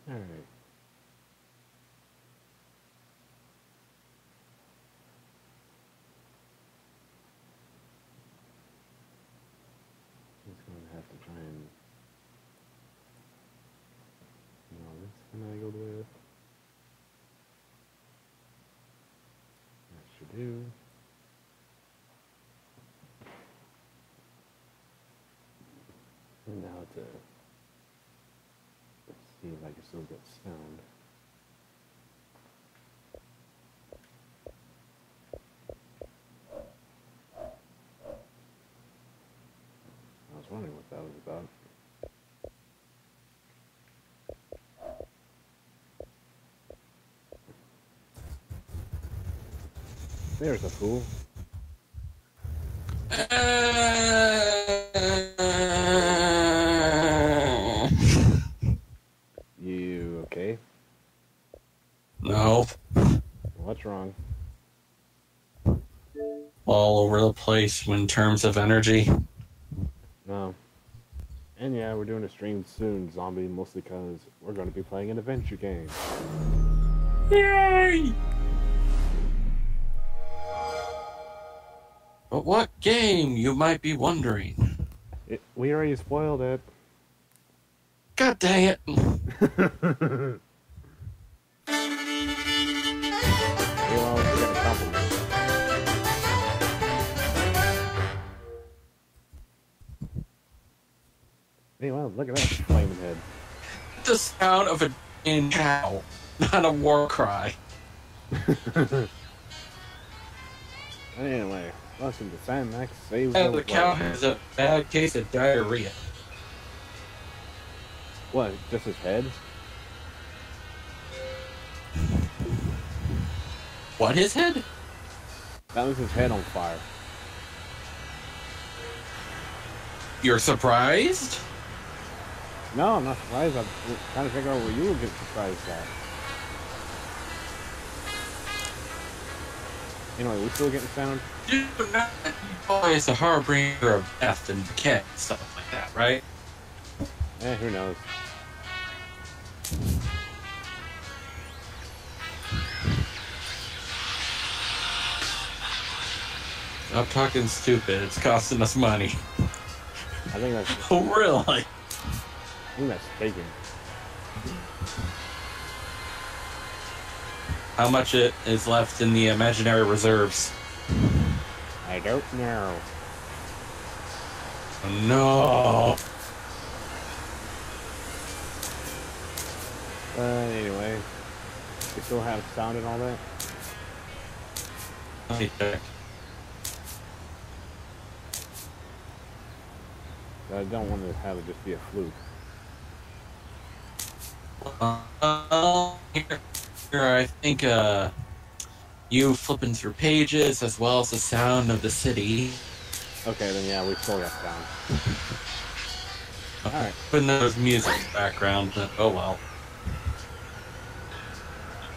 Alright. Just going to have to try and... this finagled with. That should do. And now to... Let's see if I can still get sound. I was wondering what that was about. There's a fool. You okay? No. What's wrong? All over the place in terms of energy. No. And yeah, we're doing a stream soon, Zombie, mostly because we're going to be playing an adventure game. Yay! But what game, you might be wondering? We already spoiled it. God dang it! Hey, well, look at that flaming head. The sound of a damn cow, not a war cry. Anyway, welcome to Sam Max Saves The cow has a bad case of diarrhea. What, just his head? What, his head? That was his head on fire. You're surprised? No, I'm not surprised. I'm trying to figure out where you would get surprised at. Anyway, we still getting sound? Dude, not always a harbinger of death and decay and stuff like that, right? Who knows? Stop talking stupid. It's costing us money. I think that's... Oh, really? I think that's taken. How much it is left in the imaginary reserves? I don't know. No. Anyway, we still have sound and all that? Let me check. I don't want to have it just be a fluke. Here, I think you flipping through pages as well as the sound of the city. Okay, then yeah, we still got sound. Alright. Putting those music in the background, but oh well.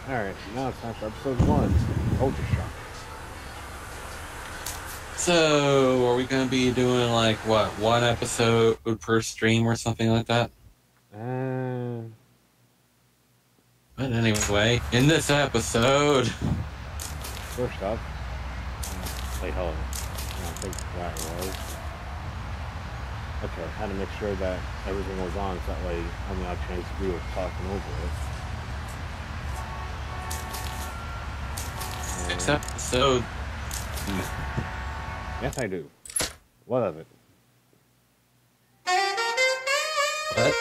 Alright, now it's time for episode 1, Culture Shock. So, are we going to be doing like, what, one episode per stream or something like that? But anyway, in this episode... First up, wait, hold on. I think that was... Okay, I had to make sure that everything was on, so that way on the odd chance we were talking over it. This episode... Yes, I do. What of it? What?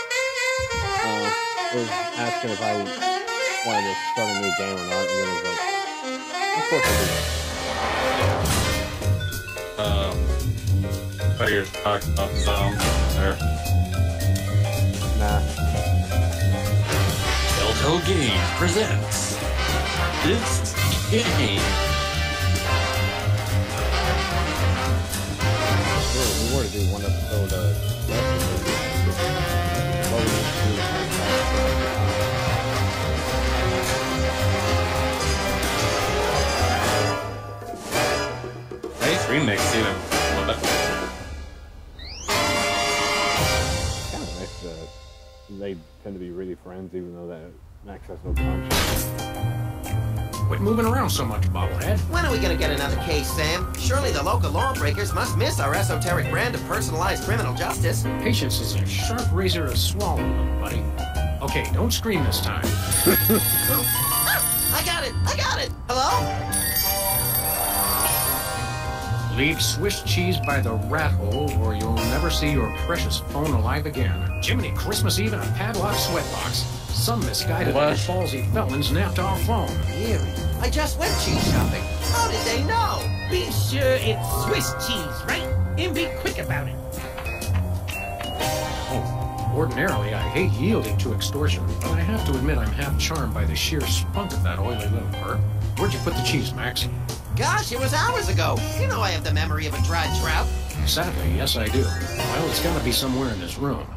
It was asking if I wanted to start a new game or not, and then it was like, of course I do. But you're talking about zombies there. Nah. Telltale Game presents this game. We were to do one episode of what we used to do. Nice remix, too. Kind of nice that they they tend to be really friends, even though that Max has no conscience. Quit moving around so much, bobblehead. When are we gonna get another case, Sam? Surely the local lawbreakers must miss our esoteric brand of personalized criminal justice. Patience is a sharp razor to swallow, little buddy. Okay, don't scream this time. I got it! I got it! Hello? Leave Swiss cheese by the rat hole, or you'll never see your precious phone alive again. Jiminy Christmas Eve in a padlocked sweatbox. Some misguided ballsy felons napped our phone. Eerie. I just went cheese shopping. How did they know? Be sure it's Swiss cheese, right? And be quick about it. Ordinarily, I hate yielding to extortion, but I have to admit I'm half charmed by the sheer spunk of that oily little perk. Where'd you put the cheese, Max? Gosh, it was hours ago. You know I have the memory of a dried trout. Sadly, yes I do. Well, it's gotta be somewhere in this room.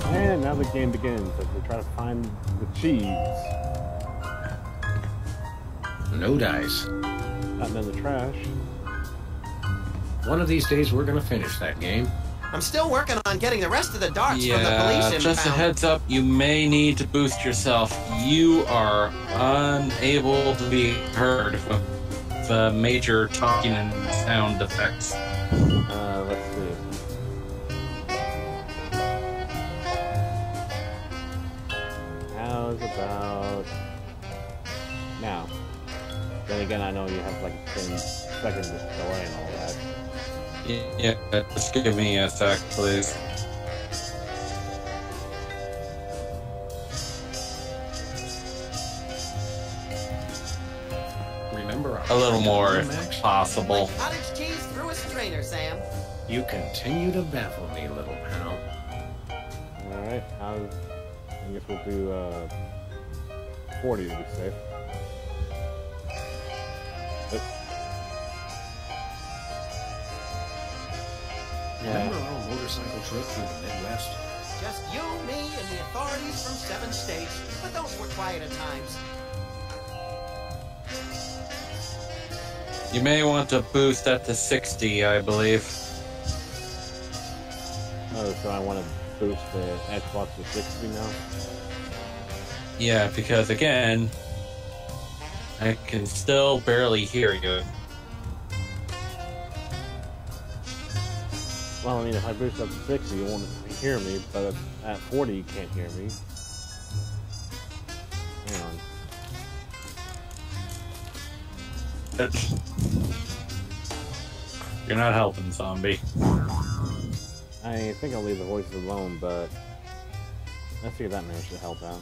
And now the game begins as we try to find the cheese. No dice. Not in the trash. One of these days we're gonna finish that game. I'm still working on getting the rest of the darts from the police impound. Just a heads up, you may need to boost yourself. You are unable to be heard with the major talking and sound effects. Let's see. How's about now? Then again, I know you have like 10 seconds delay and all that. Yeah, just give me a sec, please. Remember A little more, if Max? possible. Like cottage cheese through a strainer, Sam. You continue to baffle me, little pal. Alright, I guess we'll do 40 to be safe. Remember our motorcycle trip through the Midwest? Just you, me, and the authorities from 7 states. But those were quieter times. You may want to boost that to 60, I believe. Oh, so I want to boost the Xbox to 60 now? Yeah, because again, I can still barely hear you. Well, I mean, if I boost up to 60, you won't hear me, but at 40, you can't hear me. Hang on. You're not helping, zombie. I think I'll leave the voices alone, but I figure that managed to help out.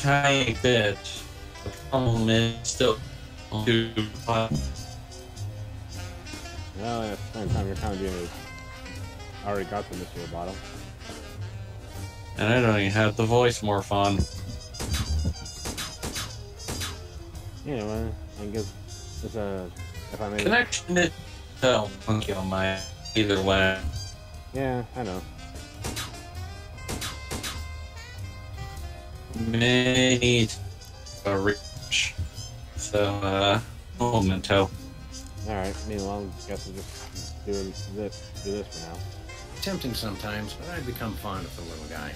Tiny bit. The problem is still too hot. Well, at the same time, you're kind of doing it. I already got the missile bottom. And I don't even have the voice morph on. Anyway, I guess it's a. If I made Connection is so funky on my either way. Yeah, I know. May need a reach. So, memento. Alright, meanwhile, I guess we'll just do this for now. Tempting sometimes, but I'd become fond of the little guy.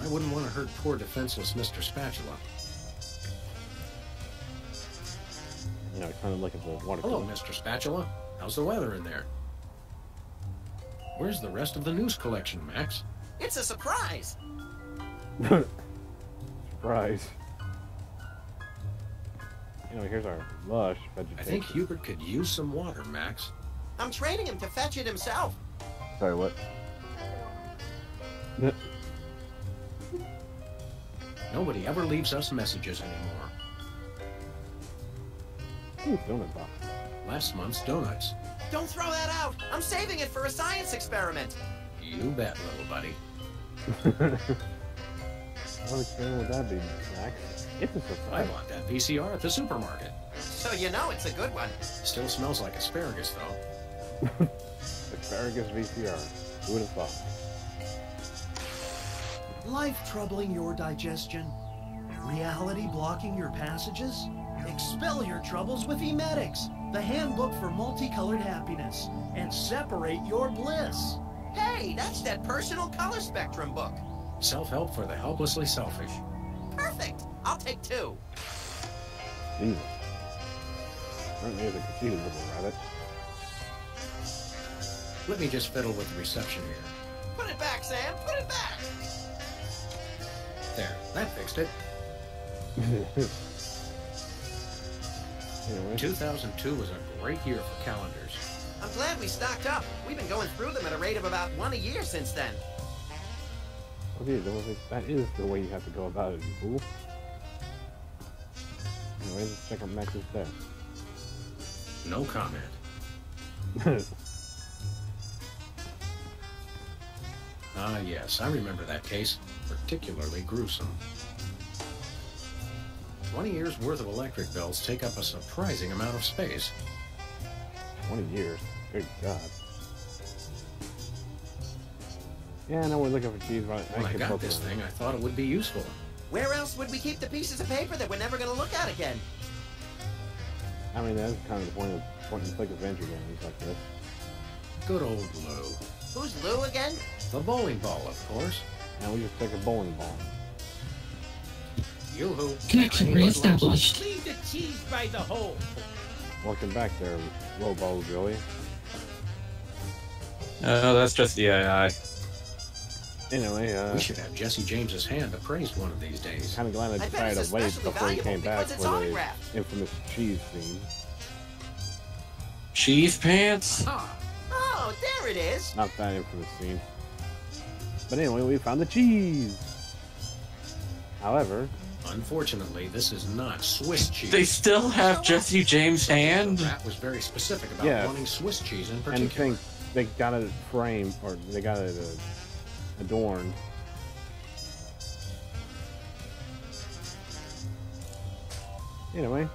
I wouldn't want to hurt poor defenseless Mr. Spatula. You know, kind of look at the water. Hello, Mr. Spatula. How's the weather in there? Where's the rest of the news collection, Max? It's a surprise. Surprise. You know, here's our lush vegetation. I think Hubert could use some water, Max. I'm training him to fetch it himself. Sorry, what? Nobody ever leaves us messages anymore. Ooh, donut box. Last month's donuts. Don't throw that out. I'm saving it for a science experiment. You bet, little buddy. What experiment would that be, Max? It's a I surprise. bought that VCR at the supermarket. So you know it's a good one. Still smells like asparagus, though. asparagus VCR. Who would have thought? Life troubling your digestion? Reality blocking your passages? Expel your troubles with Emetics, the handbook for multicolored happiness, and separate your bliss. Hey, that's that personal color spectrum book. Self-help for the helplessly selfish. Perfect. I'll take 2. Jesus. Certainly is a confused little rabbit. Let me just fiddle with the reception here. Put it back, Sam. Put it back. There, that fixed it. Anyway. 2002 was a great year for calendars. I'm glad we stocked up. We've been going through them at a rate of about 1 a year since then. Okay, that is the way you have to go about it, you fool. Anyway, let's check out Max's desk. No comment. Ah, yes, I remember that case. Particularly gruesome. 20 years worth of electric bills take up a surprising amount of space. 20 years. Good God. Yeah, I know we're looking for cheese, right? When I got this thing, I thought it would be useful. Where else would we keep the pieces of paper that we're never going to look at again? I mean, that's kind of the point of point-and-click adventure games like this. Good old Lou. Who's Lou again? The bowling ball, of course. Now we just take a bowling ball. Yoo-hoo. Connection reestablished. Leave the cheese by the hole. Welcome back there, Robo Joey. Oh, that's just the AI. Anyway, We should have Jesse James's hand appraised one of these days. kind of glad I I bet decided it's to wait especially before he came valuable back because for it's the autographed. infamous cheese scene. Cheese pants? Ah, Oh, there it is. Not that infamous scene. But anyway, we found the cheese! However, unfortunately, this is not Swiss cheese. They still have Jesse James' hand? That was very specific about Yeah. wanting Swiss cheese in and particular. think they got it framed, or they got it adorned. Anyway,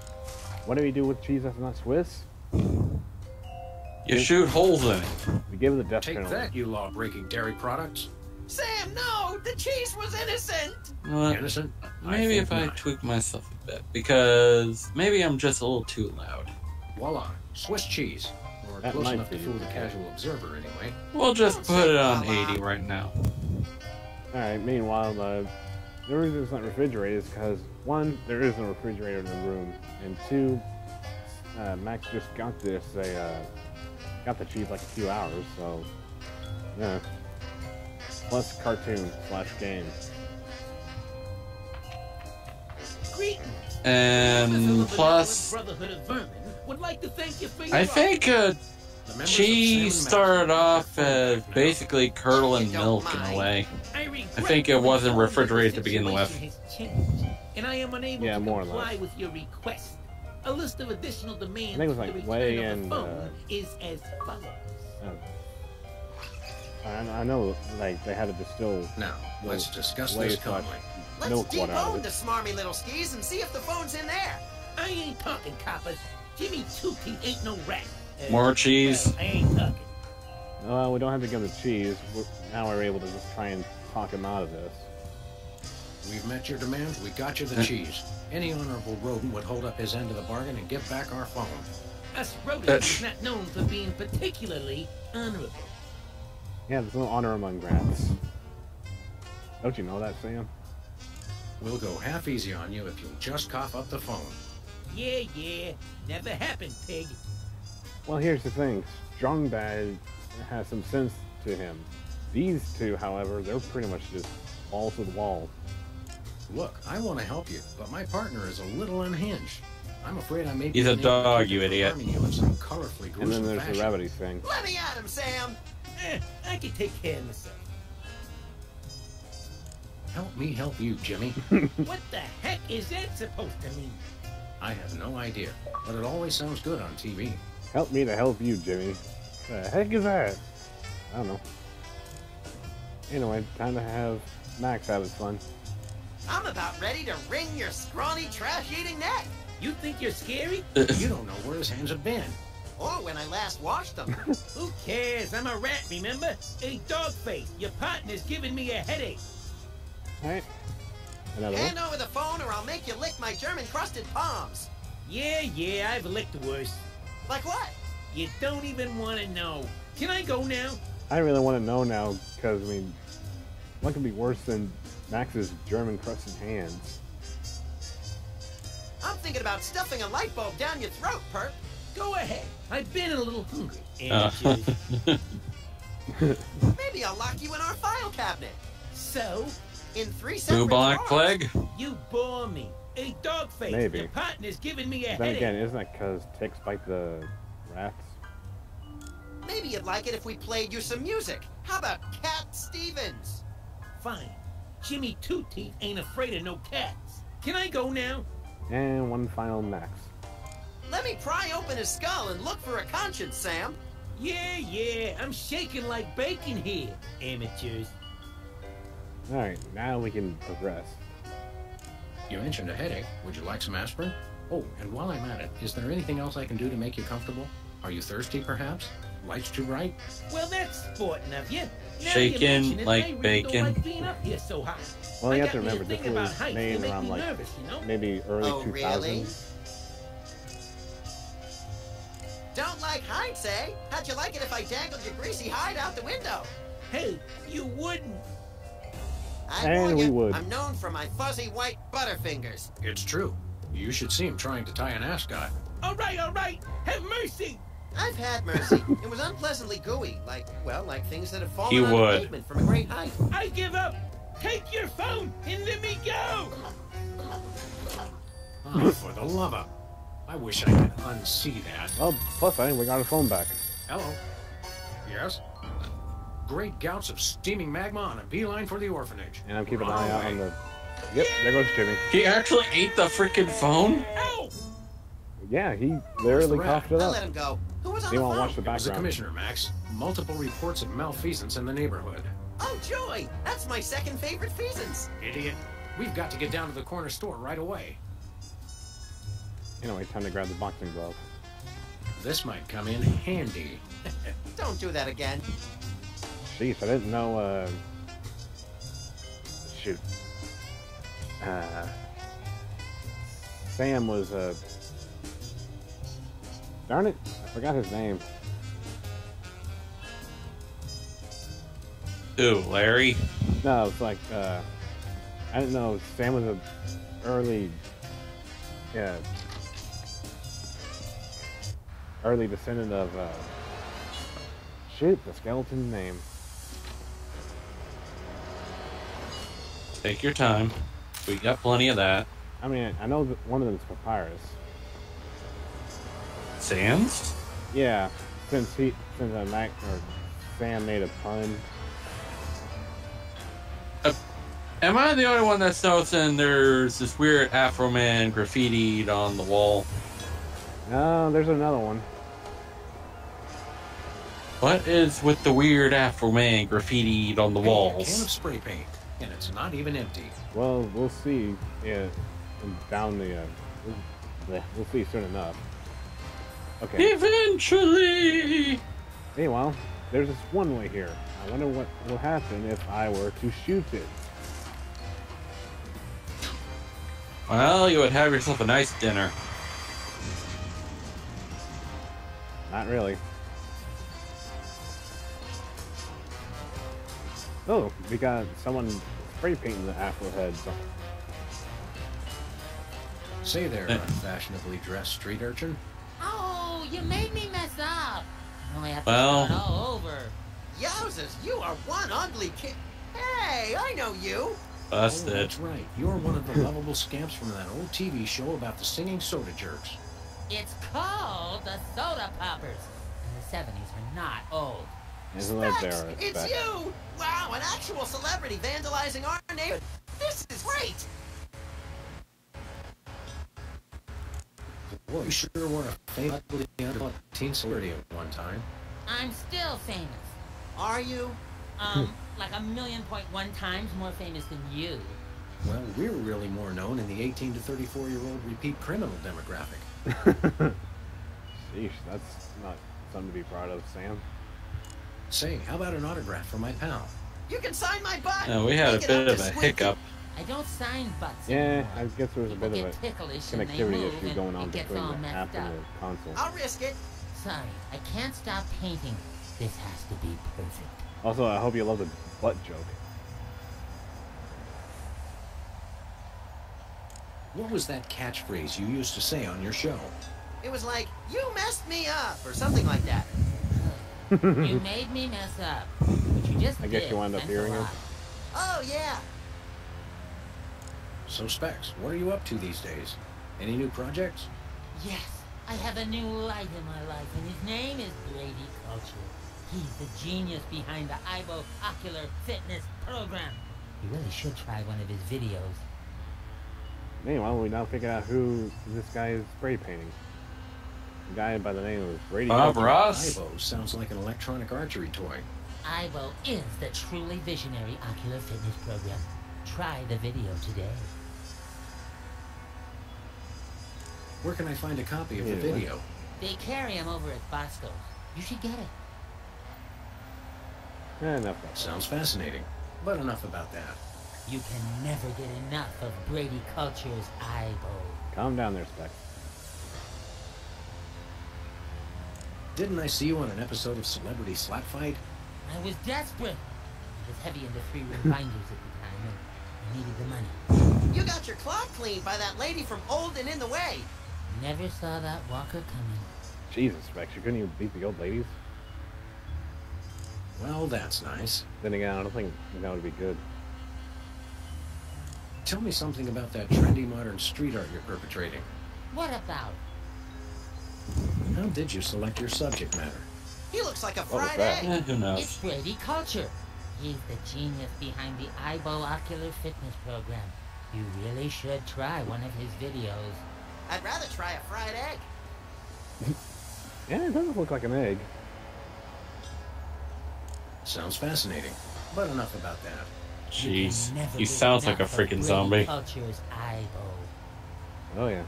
what do we do with cheese that's not Swiss? You shoot holes in it. We give it the death Take penalty. that, you law-breaking dairy products. Sam, no! The cheese was innocent! Well, Innocent? maybe if I not. tweak myself a bit, because maybe I'm just a little too loud. Voila, Swiss cheese. Or That close might enough to be. fool the casual observer, anyway. We'll just put it on 80 right now. Alright, meanwhile, the reason it's not refrigerated is because, one, there isn't a refrigerator in the room, and two, Max just got this, got the cheese like a few hours, so, yeah. Plus cartoon / game. Greetings. And plus, Brotherhood of Vermin would like to thank you for your I think The members cheese of Sam started Mountain off as now. basically curdling milk in a way. I think it wasn't refrigerated to begin with. And I am unable Yeah, to more or comply less. with your request. A list of additional demands I think it was for like the return whey of the and, phone is as follows. I know, like, they had to distill Now, let's discuss whey this / calmly. Let's milk water out debone of the it. smarmy little skis and see if the phone's in there. I ain't talking, coppers. Jimmy Two-Teeth ain't no rat. More cheese. I ain't talking. Well, we don't have to give him the cheese. Now we're able to just try and talk him out of this. We've met your demands, we got you the cheese. Any honorable rodent would hold up his end of the bargain and give back our phone. Us rodents is not known for being particularly honorable. Yeah, there's no honor among rats. Don't you know that, Sam? We'll go half easy on you if you'll just cough up the phone. Yeah. Never happened, pig. Well, here's the thing. Strong Bad has some sense to him. These two, however, they're pretty much just balls to the wall. Look, I want to help you, but my partner is a little unhinged. I'm afraid I may be He's a unable to dog, keep you from idiot. harming you in some colorfully And gruesome then there's the fashion. rabbity thing. Let me at him, Sam. I can take care of myself. Help me help you, Jimmy. What the heck is that supposed to mean? I have no idea, but it always sounds good on TV. Help me to help you, Jimmy. The heck is that? I don't know. Anyway, time to have Max have his fun. I'm about ready to wring your scrawny, trash-eating neck. You think you're scary? You don't know where his hands have been. Or when I last washed them. Who cares? I'm a rat, remember? Hey, Dogface, your partner's giving me a headache. Alright. Another one. Hand over the phone or I'll make you lick my German-crusted palms. Yeah, I've licked worse. Like what? You don't even want to know. Can I go now? I really want to know now, because, I mean, what could be worse than Max's German-crusted hands? I'm thinking about stuffing a light bulb down your throat, Perp. Go ahead. I've been a little hungry. Amateurs. Maybe I'll lock you in our file cabinet. So, In 3 separate Bubonic drawers. plague? you bore me. Hey, Dogface, Maybe. your partner's giving me a Then headache. again, isn't that because ticks bite the rats? Maybe you'd like it if we played you some music. How about Cat Stevens? Fine. Jimmy Two Teeth ain't afraid of no cats. Can I go now? And one final Max. Let me pry open his skull and look for a conscience, Sam. Yeah, I'm shaking like bacon here, amateurs. Alright, now we can progress. You mentioned a headache. Would you like some aspirin? Oh, and while I'm at it, is there anything else I can do to make you comfortable? Are you thirsty, perhaps? Lights too bright? Well, that's sporting of you. Now Shaking you mention it, like I really bacon. Don't like being up here so high. Well, you I have to got me a remember, this thing about was heights. made They make around, me like, nervous, you know? maybe early Oh, 2000s. really? Don't like heights, eh? How'd you like it if I dangled your greasy hide out the window? Hey, you wouldn't. I And warn we you, would. I'm known for my fuzzy white butterfingers. It's true. You should see him trying to tie an ascot. All right. Have mercy. I've had mercy. It was unpleasantly gooey, like things that have fallen He on the would. pavement from a great height. I give up. Take your phone and let me go. Oh, for the love of... I wish I could unsee that. Well, plus, I think we got our phone back. Hello? Yes? Great gouts of steaming magma on a beeline for the orphanage. And I'm keeping an Wrong eye out way. on the... Yep, there goes Jimmy. He actually ate the freaking phone? Ow! Yeah, he literally rat? coughed it I'll up. let him go. Who was on He the won't phone? watch the It was the background. commissioner, Max. Multiple reports of malfeasance in the neighborhood. Oh, joy! That's my second favorite Feasance. Idiot. We've got to get down to the corner store right away. Anyway, time to grab the boxing glove. This might come in handy. Don't do that again. Jeez, I didn't know, shoot. Sam was, darn it, I forgot his name. Ooh, Larry? No, it's like, I didn't know Sam was a early descendant of, shoot, the skeleton name. Take your time. We got plenty of that. I mean, I know that one of them is Papyrus. Sans? Yeah, since Sam made a pun. Am I the only one that's noticing there's this weird Afro man graffitied on the wall? No, there's another one. What is with the weird Afro man graffitied on the Hey, a can of walls? spray paint, and it's not even empty. Well, we'll see. Yeah, down the. We'll see soon enough. Okay. Eventually! Meanwhile, there's this one way here. I wonder what will happen if I were to shoot it. Well, you would have yourself a nice dinner. Not really. Oh, we got someone spray painting the Afro heads. Say there, unfashionably dressed street urchin. Oh, you made me mess up. I only have to Well. start all over. Yowzers, you are one ugly kid. Hey, I know you. Oh, Busted. that's right. You're one of the lovable scamps from that old TV show about the singing soda jerks. It's called the Soda Poppers. The 70s were not old. Isn't that Specs, there? it's you. Wow, an actual celebrity vandalizing our neighborhood. This is great. Boy, you sure were a famous teen celebrity at one time. I'm still famous. Are you? Like 1,000,000.1 times more famous than you. Well, we're really more known in the 18 to 34-year-old repeat criminal demographic. Sheesh, that's not something to be proud of, Sam. Say, how about an autograph for my pal? You can sign my butt. We had a Make it bit up of to a Squinty. hiccup. I don't sign butts Yeah, anymore. I guess there was a People bit of get a ticklish and they connectivity move issue and going on it gets between all the messed app and up. the console. I'll risk it. Sorry, I can't stop painting. This has to be perfect. Also, I hope you love the butt joke. What was that catchphrase you used to say on your show? It was like, you messed me up, or something like that. You made me mess up. But you just I guess did. you wound up Thanks a hearing it. lot. Oh, yeah. So, Specs, what are you up to these days? Any new projects? Yes, I have a new light in my life, and his name is Brady Culture. He's the genius behind the IBO Ocular Fitness Program. You really should try one of his videos. Meanwhile, we now figure out who this guy is spray painting. A guy by the name of Brady. Bob Culture. Ross? IBO sounds like an electronic archery toy. IBO is the truly visionary ocular fitness program. Try the video today. Where can I find a copy of the Yeah, video? They carry him over at Bosco's. You should get it. Enough. Sounds fascinating. But enough about that. You can never get enough of Brady Culture's IBO. Calm down there, Specs. Didn't I see you on an episode of Celebrity Slap Fight? I was desperate. I was heavy into three-room binders at the time, and I needed the money. You got your clock cleaned by that lady from Old and in the Way. Never saw that walker coming. Jesus, Specs, you couldn't even beat the old ladies? Well, that's nice. Then again, I don't think that would be good. Tell me something about that trendy modern street art you're perpetrating. What about? How did you select your subject matter? He looks like a What was fried that? egg. Who It's knows? Brady Culture. He's the genius behind the IBO Ocular Fitness Program. You really should try one of his videos. I'd rather try a fried egg. Yeah, it doesn't look like an egg. Sounds fascinating. But enough about that. You Jeez, can never he get sounds like a enough of freaking Brady zombie. Culture's IBO. Oh, yeah.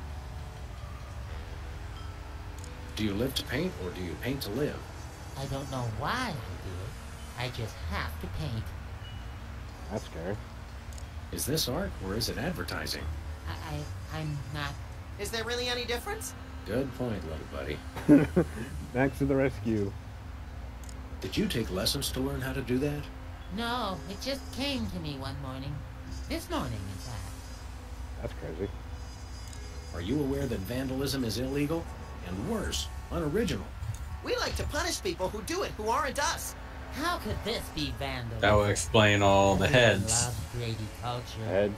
Do you live to paint, or do you paint to live? I don't know why I do it. I just have to paint. That's scary. Is this art, or is it advertising? I'm not. Is there really any difference? Good point, little buddy. Max to the rescue. Did you take lessons to learn how to do that? No, it just came to me one morning. This morning, in fact. That's crazy. Are you aware that vandalism is illegal? And worse, unoriginal. We like to punish people who do it who aren't us. How could this be vandalism? That would explain all the Everyone heads. loves Brady Culture. Heads.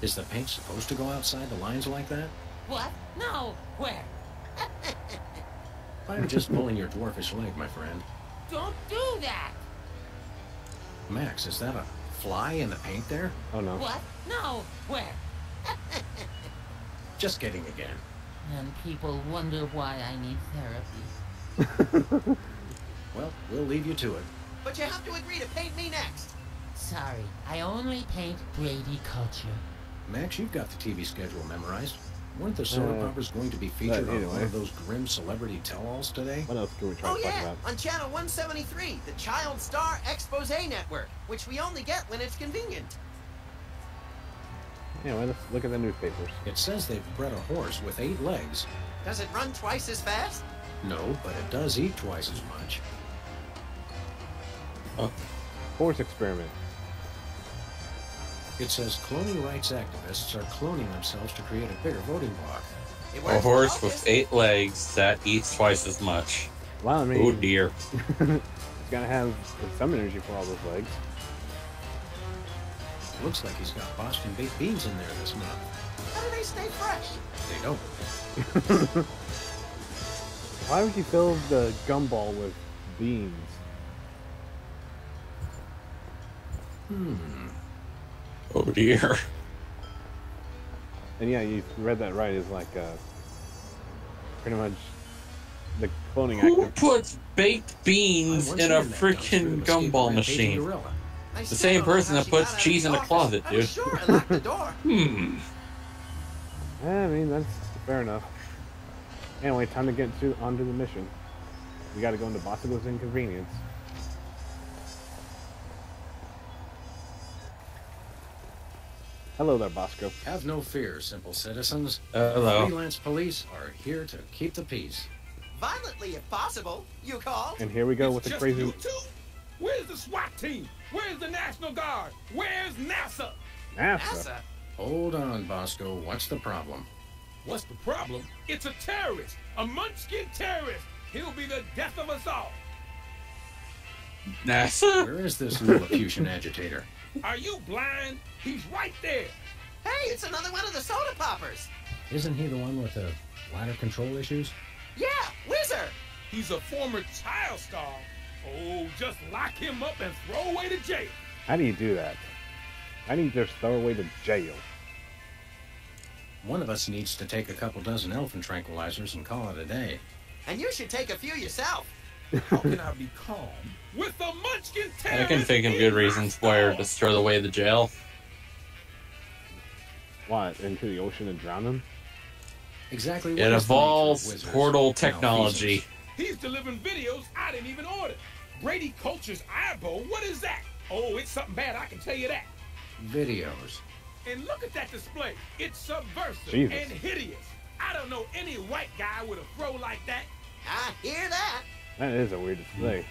Is the paint supposed to go outside the lines like that? What? No. Where? I'm just pulling your dwarfish leg, my friend. Don't do that. Max, is that a fly in the paint there? Oh, no. What? No. Where? Just kidding again. And people wonder why I need therapy. Well, we'll leave you to it. But you have to agree to paint me next. Sorry, I only paint Brady Culture. Max, you've got the TV schedule memorized. Weren't the soda poppers going to be featured on one anyway. of those grim celebrity tell-alls today? What else can we try Oh to talk yeah, about? on channel 173, the Child Star Expose Network, which we only get when it's convenient. Anyway, let's look at the newspapers. It says they've bred a horse with 8 legs. Does it run twice as fast? No, but it does eat twice as much. Horse experiment. It says cloning rights activists are cloning themselves to create a bigger voting bloc. It A works horse for with locusts. 8 legs that eats twice as much. Well, I mean, Oh dear. it's gotta have some energy for all those legs. Looks like he's got Boston baked beans in there this month. How do they stay fresh? They don't. Why would you fill the gumball with beans? Oh dear. And yeah, you read that right. It's like pretty much the cloning Who active. puts baked beans I once in a heard that dumpster freaking escape a gumball rampaging machine? gorilla. I The still same don't know person how that she puts got out of cheese the in a office. closet, I was dude. sure I locked the door. Hmm. I mean, that's fair enough. Anyway, time to get onto the mission. We gotta go into Bosco's Inconvenience. Hello there, Bosco. Have no fear, simple citizens. Hello. Freelance police are here to keep the peace. Violently, if possible. You called? And here we go with the Just crazy... you two? Where's the SWAT team? Where's the National Guard? Where's NASA? NASA? Hold on, Bosco. What's the problem? What's the problem? It's a terrorist. A Munchkin terrorist. He'll be the death of us all. NASA? Where is this Lilliputian agitator? Are you blind? He's right there. Hey, it's another one of the soda poppers. Isn't he the one with the bladder control issues? Yeah, Whizzer. He's a former child star. Oh, just lock him up and throw away to jail. How do you do that? How do you just throw away to jail? One of us needs to take a couple dozen elephant tranquilizers and call it a day. And you should take a few yourself. How can I be calm with the Munchkin terrorist? I can think of good reasons why to just throw away the jail. What, into the ocean and drown them? Exactly. It involves portal technology. He's delivering videos I didn't even order. Brady Culture's eyeball, what is that? Oh, it's something bad, I can tell you that. Videos. And look at that display. It's subversive Jesus. and hideous. I don't know any white guy with a throw like that. I hear that. That is a weird display.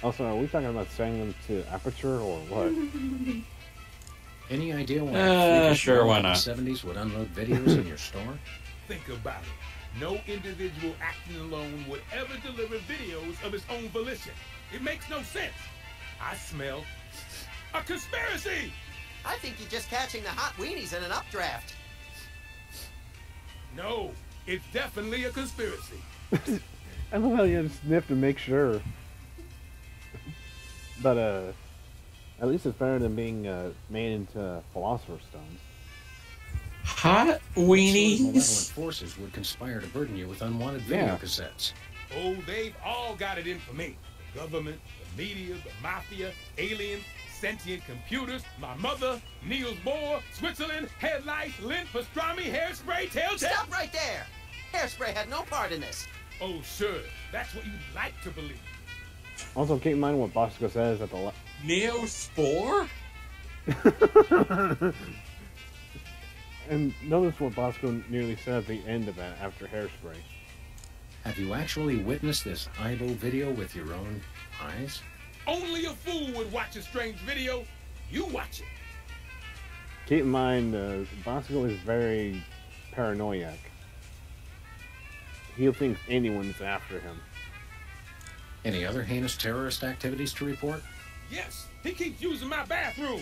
Also, are we talking about sending them to Aperture or what? Any idea why sure, why not? 70s would unload videos in your store? Think about it. No individual acting alone would ever deliver videos of his own volition. It makes no sense. I smell a conspiracy. I think you're just catching the hot weenies in an updraft. No, it's definitely a conspiracy. I love how you sniff to make sure. But, at least it's better than being made into Philosopher's Stones. Hot Malevolent weenies? forces would conspire to burden you with unwanted video Yeah. cassettes. Oh, they've all got it in for me. The government, the media, the mafia, aliens, sentient computers, my mother, Niels Bohr, Switzerland, headlights, lint, pastrami, hairspray, telltale. Stop right there. Hairspray had no part in this. Oh, sure. That's what you'd like to believe. Also, keep in mind what Bosco says at the Neospore? And notice what Bosco nearly said at the end of it after Hairspray. Have you actually witnessed this eyeball video with your own eyes? Only a fool would watch a strange video. You watch it. Keep in mind, Bosco is very paranoiac. He'll think anyone's after him. Any other heinous terrorist activities to report? Yes, he keeps using my bathroom.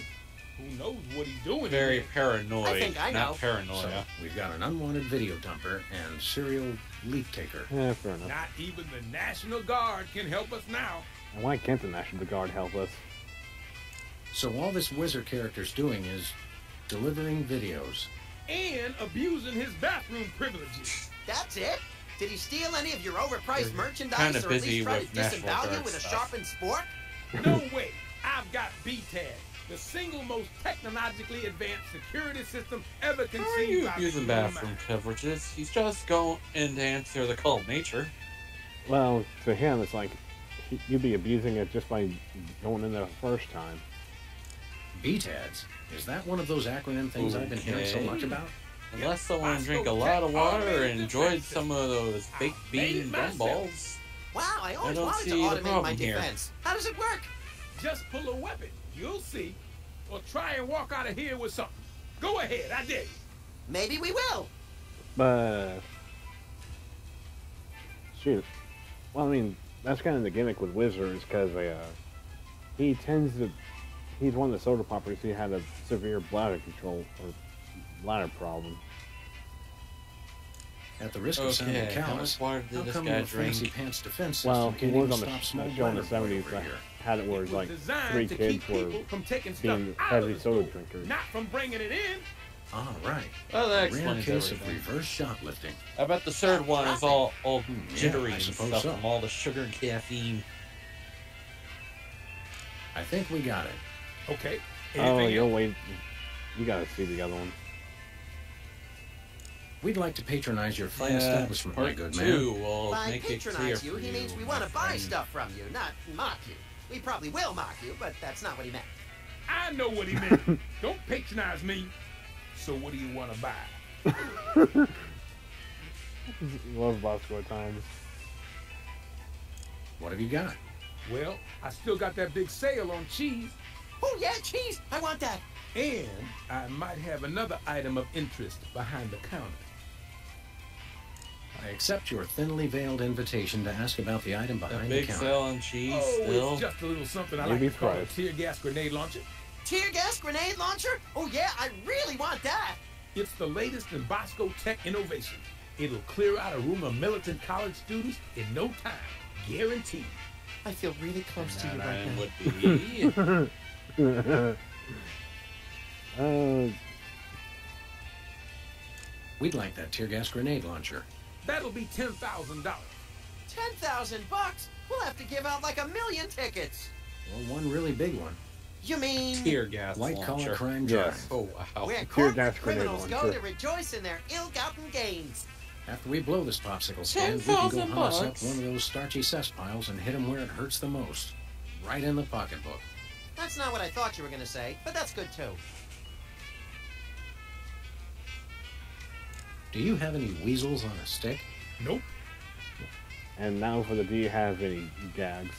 Who knows what he's doing? Very in there? paranoid. I think I know. Not paranoia. So, we've got an unwanted video dumper and serial leak taker. Yeah, fair enough. Not even the National Guard can help us now. And why can't the National Guard help us? So all this wizard character's doing is delivering videos. And abusing his bathroom privileges. That's it? Did he steal any of your overpriced They're merchandise kinda or at busy least try with to National disembowel you Guard with a stuff. sharpened spork? No way. I've got BTAG, the single most technologically advanced security system ever conceived. How are you by the abusing human bathroom mind. coverages? He's just going in to answer the call of nature. Well, to him, it's like you'd be abusing it just by going in there the first time. BTADS? Is that one of those acronym things I've been hearing so Okay. much about? Unless someone Bosco drank a lot of water automated and enjoyed defense some of those baked I made it bean myself. gumballs. Wow, I always don't wanted to see the automate my problem here. defense. How does it work? Just pull a weapon. You'll see. Or try and walk out of here with something. Go ahead, I dare you. Maybe we will. But shoot, well, I mean, that's kind of the gimmick with Wizards because he tends to. He's one of the soda poppers who had a severe bladder control or bladder problem. At the risk of sounding Okay, how callous, much water how did this come guy your fancy drink? pants defense Well, system he can't was even on the stop small show in the bladder boy 70s over that here? had it where It it's was like designed 3 to kids keep were people from taking stuff being out heavy of the soda store, drinkers. not from bringing it in. All right. Well, that A rare explains case of everything. reverse shoplifting. I bet the third one is all jittery I and suppose stuff so. from all the sugar and caffeine. I think we got it. Okay. Oh, Anything you'll else? wait. You gotta see the other one. We'd like to patronize your fine Yeah, establishment, my part good two man. will By make it clear patronize for you, he means we my want to buy friend. stuff from you, not mock you. We probably will mock you, but that's not what he meant. I know what he meant. Don't patronize me. So what do you want to buy? Love Bosco at times. What have you got? Well, I still got that big sale on cheese, Oh yeah, cheese! I want that. and I might have another item of interest behind the counter. I accept your thinly veiled invitation to ask about the item The behind the big counter. sell on cheese Oh, still. it's just a little something I You'd like be to call a surprised. tear gas grenade launcher. Tear gas grenade launcher? Oh yeah, I really want that. It's the latest in Bosco tech innovation. It'll clear out a room of militant college students in no time, guaranteed. I feel really close to you And right I now. would be. We'd like that tear gas grenade launcher. That'll be $10,000. $10,000? We'll have to give out like 1 million tickets. Well, one really big one. You mean Tear gas White collar launcher. crime Yes. drive. Oh wow. where Tear corporate gas grenade criminals go launcher. to rejoice in their ill-gotten gains? After we blow this popsicle stand, we can go $10,000 harness up bucks. one of those starchy cesspiles and hit him where it hurts the most. Right in the pocketbook. That's not what I thought you were gonna say, but that's good too. Do you have any weasels on a stick? Nope. And now for the do you have any gags?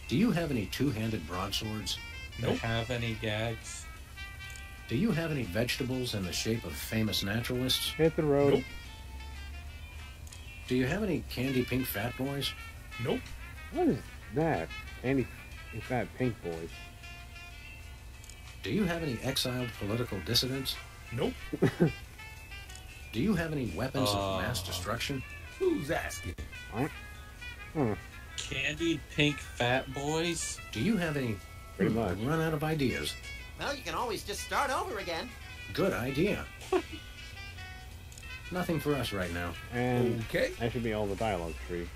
Do you have any two-handed broadswords? Don't have any gags. Do you have any vegetables in the shape of famous naturalists? Hit the road. Nope. Do you have any candy pink fat boys? Nope. What is that? Andy, it's that pink boys. Do you have any exiled political dissidents? Nope. Do you have any weapons of mass Uh. destruction? Who's asking? Candied pink fat boys. Do you have any... Pretty much. I've run out of ideas. Well, you can always just start over again. Good idea. Nothing for us right now. And Okay. that should be all the dialogue tree.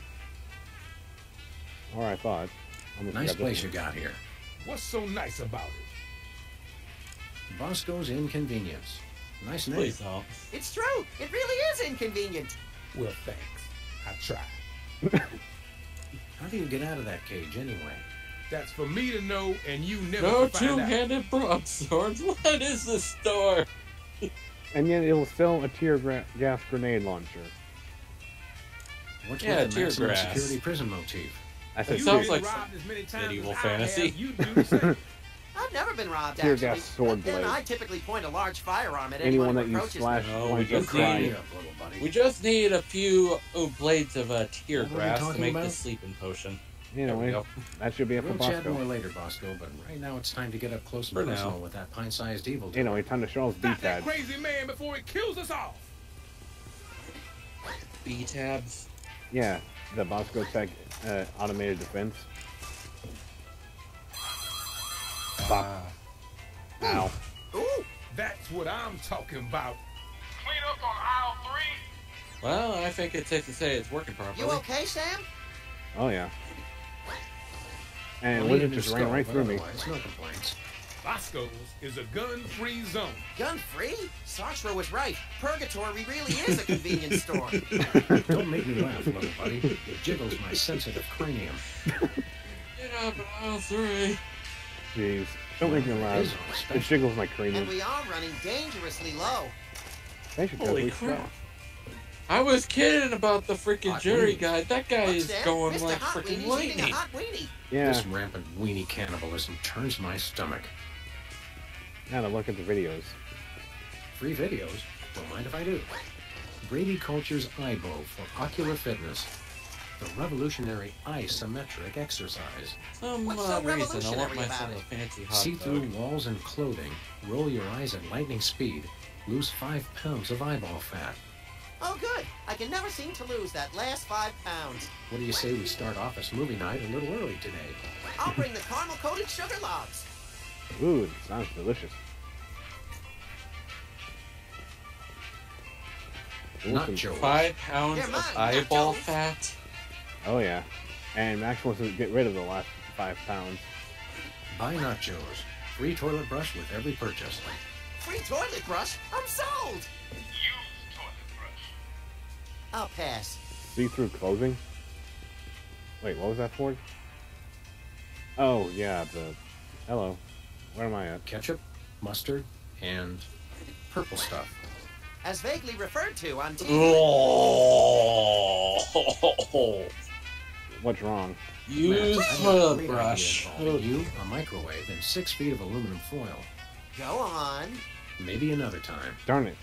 Or I thought. Almost Nice forgot place this you got here. What's so nice about it? Bosco's Inconvenience. Nice name. Please don't. It's true. It really is inconvenient. Well, thanks. I tried. How do you get out of that cage anyway? That's for me to know, and you never No to find out. two-handed broadswords. What is this store? And yet it'll sell a tear gas grenade launcher. What's Yeah, with the tear maximum grass. security prison motif? I said It You sounds been like robbed as many times medieval as I fantasy. have, you do the same. I've never been robbed, Tear actually. gas sword but then blade. I typically point a large firearm at Anyone anyone that who you approaches slash me. No, we points just at crime. need- Up, little buddy. We just need a few blades of tear What were we grass to talking make about? the sleeping potion. Anyway, go. that should be it for We'll chat more Bosco. later, Bosco, but right now it's time to get up close and For now. personal with that pint-sized evil. Anyway, time to show us Stop that B-Tabs. crazy man before he kills us all. B-tabs. Yeah, the Bosco Tech automated defense. Fuck. Ow. Ooh, That's what I'm talking about. Clean up on aisle 3. Well, I think it's safe to say it's working you properly. okay, Sam? Oh, yeah. And I'll Wizard need a just new ran skull, right but through me. otherwise, no complaints. Bosco's is a gun-free zone. Gun-free? Sartre was right. Purgatory really is a convenience store. Don't make me laugh, little buddy. It jiggles my sensitive cranium. Get up at aisle 3. Jeez. Don't make me It laugh. is on It special. jiggles my And cranium. we are running dangerously low. They should Holy totally crap. stop. I was kidding about the freaking Hot jury weenies. guy. That guy Look, is Sam, going Mr. like Hot freaking Weenie's eating a lightning. hot weenie. Yeah, This rampant weenie cannibalism turns my stomach. now to look at the videos. Free videos? Don't mind if I do. Brady Culture's EyeBow for ocular fitness. The revolutionary isometric exercise. Some What's so odd reason, I want revolutionary myself about a it? fancy hot See through dog. walls and clothing. Roll your eyes at lightning speed. Lose 5 pounds of eyeball fat. Oh, good. I can never seem to lose that last 5 pounds. What do you say we start office movie night a little early today? I'll bring the caramel-coated sugar logs. Ooh, sounds delicious. Ooh, Not some- Joe. 5 pounds They're of mine, eyeball nachos. fat. Oh, yeah. And Max wants to get rid of the last 5 pounds. Buy nachos. Free toilet brush with every purchase. Free toilet brush? I'm sold. Use toilet I'll pass. See-through clothing? Wait, what was that for? Oh, yeah, Hello. Where am I at? Ketchup, mustard, and purple stuff. As vaguely referred to on TV. Oh. What's wrong? Use Max, I've got a toilet great brush. idea involving you, a microwave, and 6 feet of aluminum foil. Go on. Maybe another time. Darn it.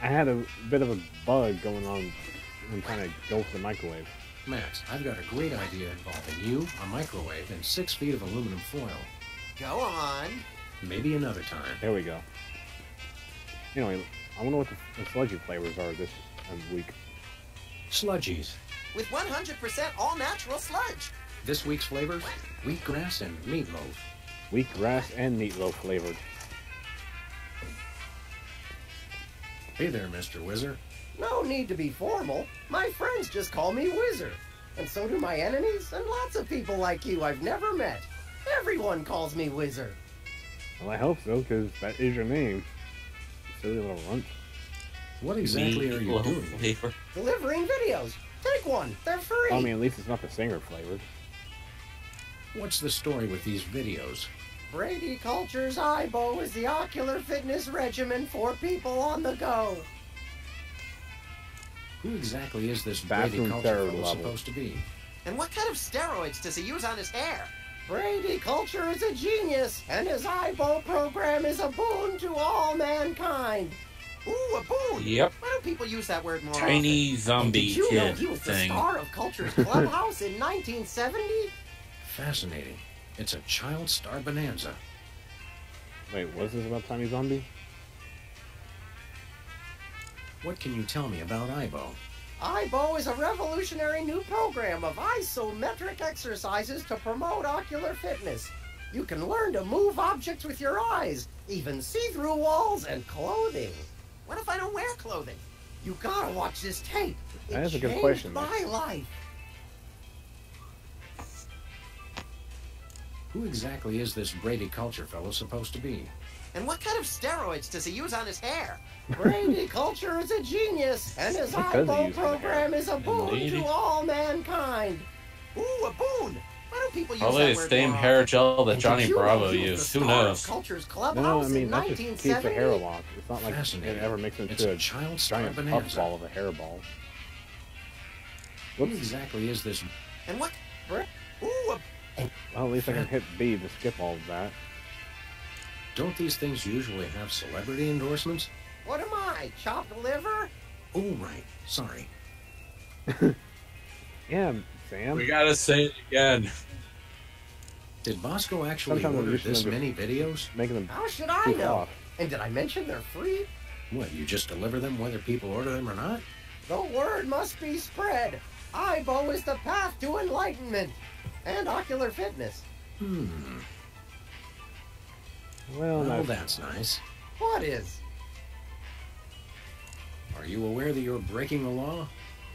I had a bit of a bug going on when trying to go for the microwave. Max, I've got a great idea involving you, a microwave, and 6 feet of aluminum foil. Go on. Maybe another time. There we go. Anyway, I wonder what the sludgy flavors are this week. Sludgies. With 100% all-natural sludge. This week's flavors, wheatgrass and meatloaf. Wheatgrass and meatloaf flavored. Hey there, Mr. Whizzer. No need to be formal. My friends just call me Whizzer. And so do my enemies and lots of people like you I've never met. Everyone calls me Whizzer. Well, I hope so, because that is your name. Silly little runt. What exactly are you Meatloaf doing? flavor. Delivering videos. Take one. They're free. I mean, at least it's not the singer flavored. What's the story with these videos? Brady Culture's IBO is the ocular fitness regimen for people on the go. Who exactly is this Brady Bathroom Culture terror fellow level. supposed to be? And what kind of steroids does he use on his hair? Brady Culture is a genius, and his IBO program is a boon to all mankind. Ooh, a boon. Yep. Why don't people use that word more Tiny zombie Did you know kid he was the thing. star of Culture's Clubhouse in 1970? Fascinating. It's a child star bonanza. Wait, what's this about Tiny Zombie? What can you tell me about IBO? IBO is a revolutionary new program of isometric exercises to promote ocular fitness. You can learn to move objects with your eyes, even see-through walls and clothing. What if I don't wear clothing? You gotta watch this tape. It That is a good changed question, my Max. life. Who exactly is this Brady Culture fellow supposed to be? And what kind of steroids does he use on his hair? Brady Culture is a genius, and his What does he IBO use on the program is a boon Lady. to all mankind. Ooh, a boon. Why don't people use Probably that the word same more hair often? gel that And Johnny did you know Bravo he was used. the Who star of knows? Culture's No, Clubhouse I mean, in that just keeps the 1970? hair locked. It's not like it Fascinating. ever makes It's into a a child star giant bonanza. puffball of a hairball. Who Whoops. exactly is this? And what? Ooh, a Well, at least I can hit B to skip all of that. Don't these things usually have celebrity endorsements? What am I, chopped liver? Oh, right. Sorry. Yeah, Sam. We gotta say it again. Did Bosco actually Sometimes I'm order just this gonna many videos? Making them How should I goof know? off. And did I mention they're free? What, you just deliver them whether people order them or not? The word must be spread. IBO is the path to enlightenment and ocular fitness. Well, Well, no. that's nice. What is? Are you aware that you're breaking the law?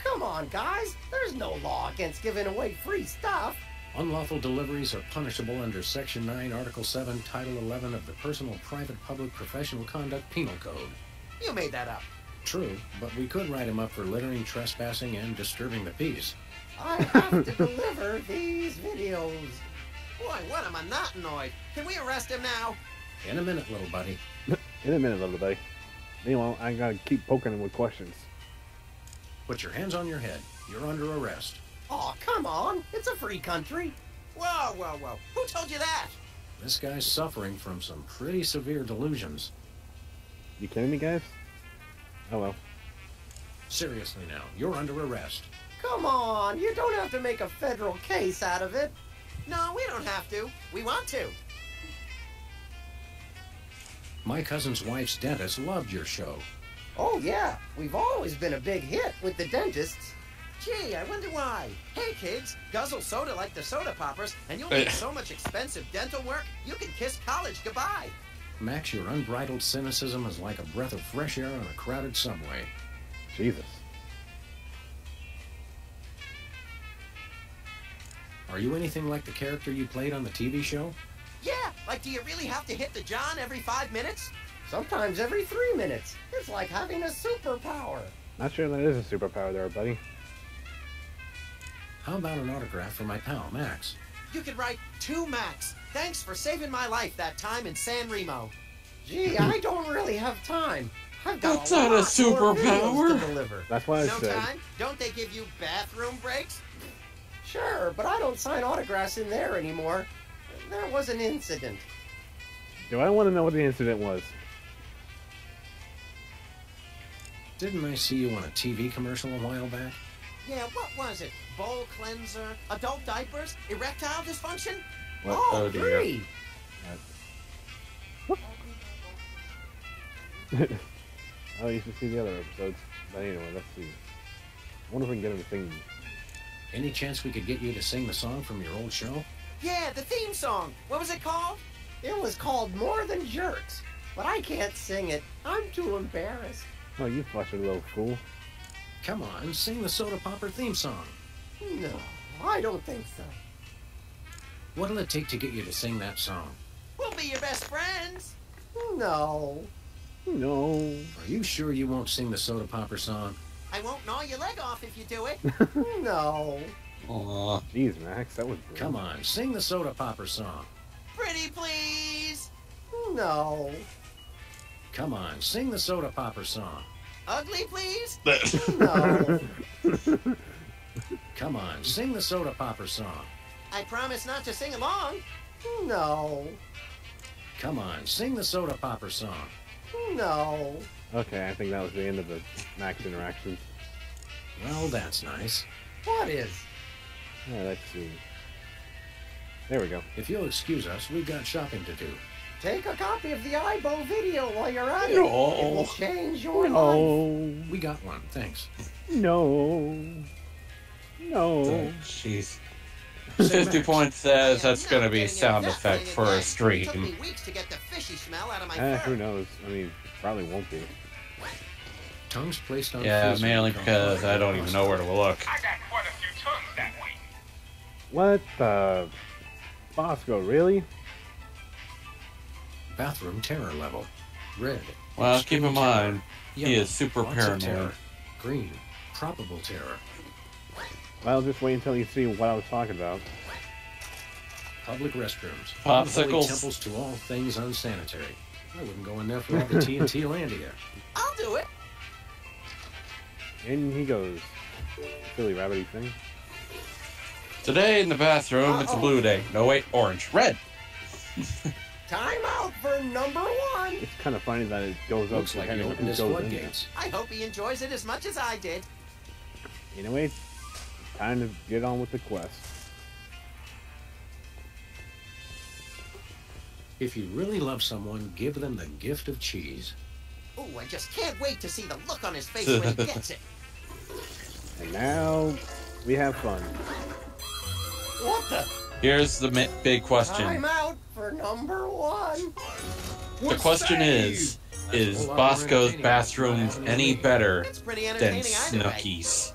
Come on, guys. There's no law against giving away free stuff. Unlawful deliveries are punishable under Section 9, Article 7, Title 11 of the Personal, Private, Public, Professional Conduct Penal Code. You made that up. True, but we could write him up for littering, trespassing, and disturbing the peace. I have to deliver these videos. Boy, what a monotanoid. Can we arrest him now? In a minute, little buddy. In a minute, little buddy. Meanwhile, I gotta keep poking him with questions. Put your hands on your head. You're under arrest. Oh, come on. It's a free country. Whoa, whoa, whoa. Who told you that? This guy's suffering from some pretty severe delusions. You kidding me, guys? Oh well. Seriously now, you're under arrest. Come on. You don't have to make a federal case out of it. No, we don't have to. We want to. My cousin's wife's dentist loved your show. Oh, yeah. We've always been a big hit with the dentists. Gee, I wonder why. Hey, kids, guzzle soda like the soda poppers, and you'll need so much expensive dental work, you can kiss college goodbye. Max, your unbridled cynicism is like a breath of fresh air on a crowded subway. Jesus. Are you anything like the character you played on the TV show? Yeah, like do you really have to hit the John every 5 minutes? Sometimes every 3 minutes. It's like having a superpower. Not sure that is a superpower there, buddy. How about an autograph for my pal, Max? You could write to Max. Thanks for saving my life that time in San Remo. Gee, I don't really have time. I've got That's not a superpower. to deliver. That's what I No said. time? Don't they give you bathroom breaks? Sure, but I don't sign autographs in there anymore. There was an incident. Do I want to know what the incident was? Didn't I see you on a TV commercial a while back? Yeah, what was it? Bowl cleanser, adult diapers, erectile dysfunction? What? Oh, dear. Great. Oh, you should see the other episodes. But anyway, let's see. I wonder if we can get him to sing. Any chance we could get you to sing the song from your old show? Yeah, the theme song. What was it called? It was called More Than Jerks, but I can't sing it. I'm too embarrassed. Oh, you flustered little fool. Come on, sing the Soda Popper theme song. No, I don't think so. What'll it take to get you to sing that song? We'll be your best friends. No. No. Are you sure you won't sing the Soda Popper song? I won't gnaw your leg off if you do it. No. Aw. Jeez, Max, that was Come on, sing the Soda Popper song. Pretty please. No. Come on, sing the Soda Popper song. Ugly please. No. Come on, sing the Soda Popper song. I promise not to sing along. No. Come on, sing the Soda Popper song. No. Okay, I think that was the end of the Max interactions. Well, that's nice. What is? Yeah, let's see. There we go. If you'll excuse us, we've got shopping to do. Take a copy of the IBO video while you're at it. No. It will change your life. No. We got one, thanks. No. No. Oh, jeez. 50 points says that's going to be a sound effect for a It took stream. me weeks to get the fishy smell out of my fur. Who knows? I mean, probably won't be. Tongues placed on Yeah, fizz mainly become because hard I don't even know where to look. I got quite a few tongues that week. What the? Bosco, really? Bathroom terror level. Red. Well, extreme keep in terror. mind, he Yellow, is super lots of paranoid. terror. Green. Probable terror. Well, just wait until you see what I was talking about. Public restrooms. Popsicles. Holy temples to all things unsanitary. I wouldn't go in there for all the TNT Landia. I'll do it. In he goes. Silly rabbity thing. Today in the bathroom, it's a blue day. No, wait, orange. Red. Time out for number one. It's kind of funny that it goes up Looks like he depending on opened who his goes in there. floodgates. I hope he enjoys it as much as I did. Anyway, time to get on with the quest. If you really love someone, give them the gift of cheese. Ooh, I just can't wait to see the look on his face when he gets it. And now we have fun. What the? Here's the big question. Time out for number one. The question is Bosco's bathroom any better It's pretty than entertaining either way. Snooki's?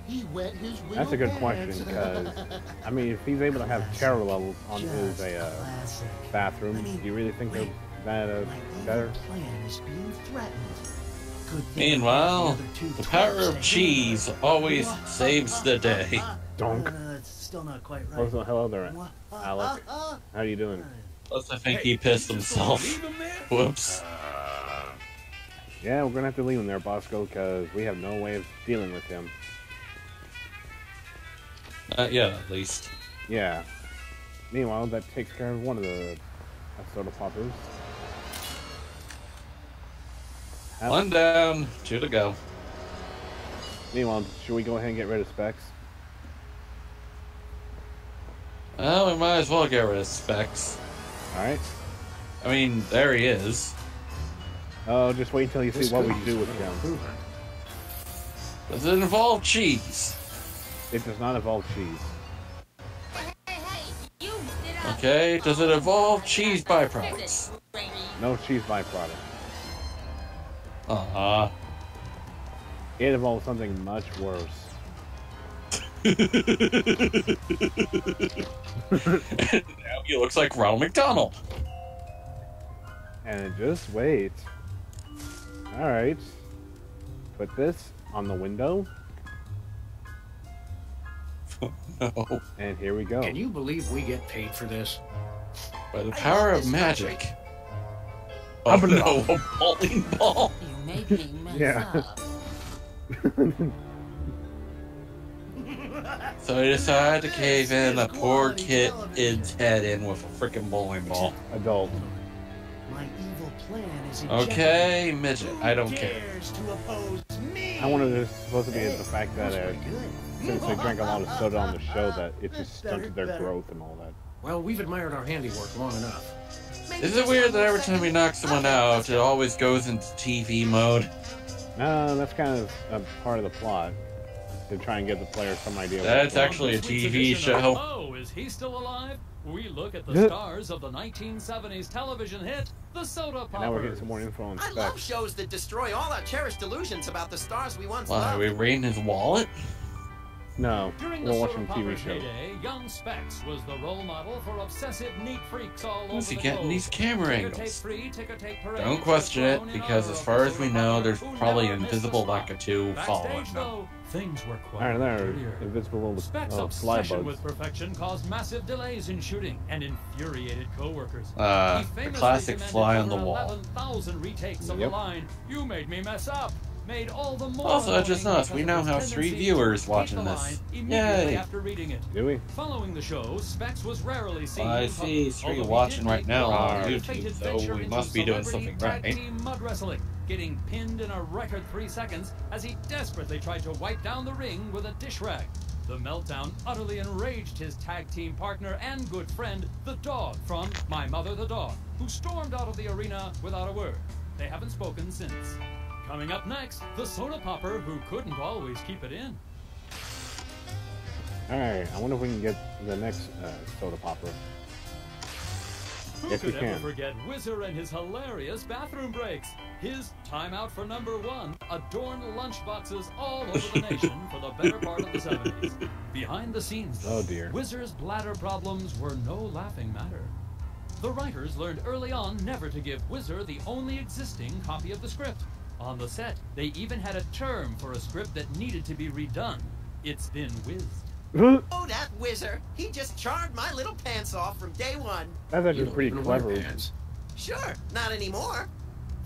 He wet his That's a good little question, pants. because, I mean, if he's able to have terror levels on his Classic. bathroom, I mean, do you really think wait, that My evil better? plan is being threatened. Good thing Meanwhile, the other two the twins power of said, cheese always saves the day. Donk. It's still not quite right. Oh, so hello there, Alec. How you doing? Plus, I think he pissed himself. Leave him there? Whoops. Yeah, we're gonna have to leave him there, Bosco, because we have no way of dealing with him. Yeah, at least. Yeah. Meanwhile, that takes care of one of the soda poppers. One down, two to go. Meanwhile, should we go ahead and get rid of Specs? Well, we might as well get rid of Specs. Alright. I mean, there he is. Oh, just wait until you see This what we could do use with a little him. improvement. Does it involve cheese? It does not involve cheese. You sit up. Okay, does it involve cheese byproducts? No cheese byproduct. Uh-huh. It involves something much worse. Now he looks like Ronald McDonald. And just wait. Alright. Put this on the window. No. And here we go. Can you believe we get paid for this? By the power of magic. Up Oh and no, a bowling ball. You made me mess Yeah. up. So he decided to cave in a poor kid's head in with a freaking bowling ball. Adult. My evil plan is Okay, midget. I don't care. dares to oppose me. I wanted this supposed to be the fact that since they drank a lot of soda on the show, that it just stunted their growth and all that. Well, we've admired our handiwork long enough. Is it weird that every time we knock someone out, it always goes into TV mode? No, that's kind of a part of the plot. To try and give the player some idea. That's actually a TV show. Oh, is he still alive? We look at the stars of the 1970s television hit, The Soda Poppers. And now we're getting some more info on I specs. love shows that destroy all our cherished illusions about the stars we once Why, are loved. we raiding his wallet? No, During we're the watching Soda a TV Poppers show. heyday, young Specs was the role model for obsessive neat freaks all Who's over he the getting globe. these camera Ticker tape angles? free, ticker tape parades Don't question were it, thrown in because honor as of far the as we Soda know, Popper there's who probably never an missed a invisible spot. Mecha 2 following Backstage, them. though, things were quite Alright, there, peculiar. invisible Specs' fly obsession bugs. with perfection caused massive delays in shooting and infuriated co-workers. He The famously classic demanded fly on over the wall. 11,000 retakes of the Yep. line, "You made me mess up." Made all the more Also, annoying just us. because We of now his have 3 tendency to viewers repeat watching the this. line immediately Yay! after reading it. Do we? Following the show, Specs was rarely seen. I in see public, 3 although he watching did right take now part on in a YouTube, fated so venture we into must be doing celebrity something tag right. team mud wrestling, getting pinned in a record 3 seconds as he desperately tried to wipe down the ring with a dish rag. The meltdown utterly enraged his tag team partner and good friend, the dog from My Mother the Dog, who stormed out of the arena without a word. They haven't spoken since. Coming up next, the soda popper who couldn't always keep it in. Alright, I wonder if we can get the next soda popper. Who Yes, we could ever can. forget Whizzer and his hilarious bathroom breaks? His timeout for number 1 adorned lunchboxes all over the nation for the better part of the 70s. Behind the scenes, though, Oh, dear. Whizzer's bladder problems were no laughing matter. The writers learned early on never to give Whizzer the only existing copy of the script. On the set, they even had a term for a script that needed to be redone. It's been whizzed. Oh, that whizzer. He just charmed my little pants off from day one. That's You actually don't pretty even wear clever. pants. Sure, not anymore.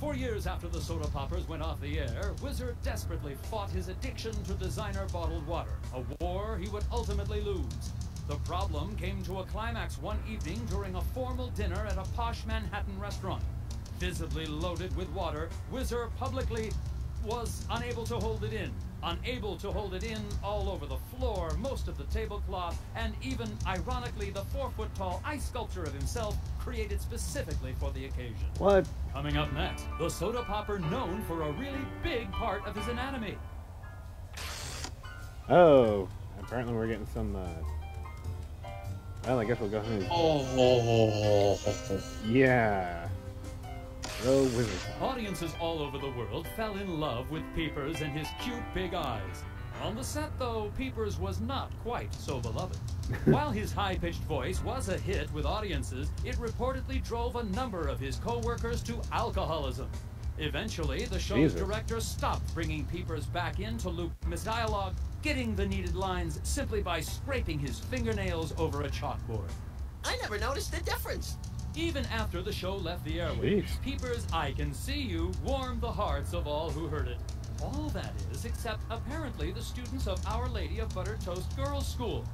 For years after the soda poppers went off the air, Whizzer desperately fought his addiction to designer bottled water, a war he would ultimately lose. The problem came to a climax one evening during a formal dinner at a posh Manhattan restaurant. Visibly loaded with water, Whizzer publicly was unable to hold it in. Unable to hold it in all over the floor, most of the tablecloth, and even, ironically, the 4-foot-tall ice sculpture of himself created specifically for the occasion. What? Coming up next, the soda popper known for a really big part of his anatomy. Oh, apparently we're getting some, well, I guess we'll go ahead and... Oh. Yeah. Go Wizard. Audiences all over the world fell in love with Peepers and his cute big eyes. On the set, though, Peepers was not quite so beloved. While his high-pitched voice was a hit with audiences, it reportedly drove a number of his co-workers to alcoholism. Eventually, the show's Jesus. director stopped bringing Peepers back in to loop his dialogue, getting the needed lines simply by scraping his fingernails over a chalkboard. I never noticed the difference. Even after the show left the airwaves, Jeez. Peepers' I Can See You warmed the hearts of all who heard it. All that is, except apparently the students of Our Lady of Buttered Toast Girls' School.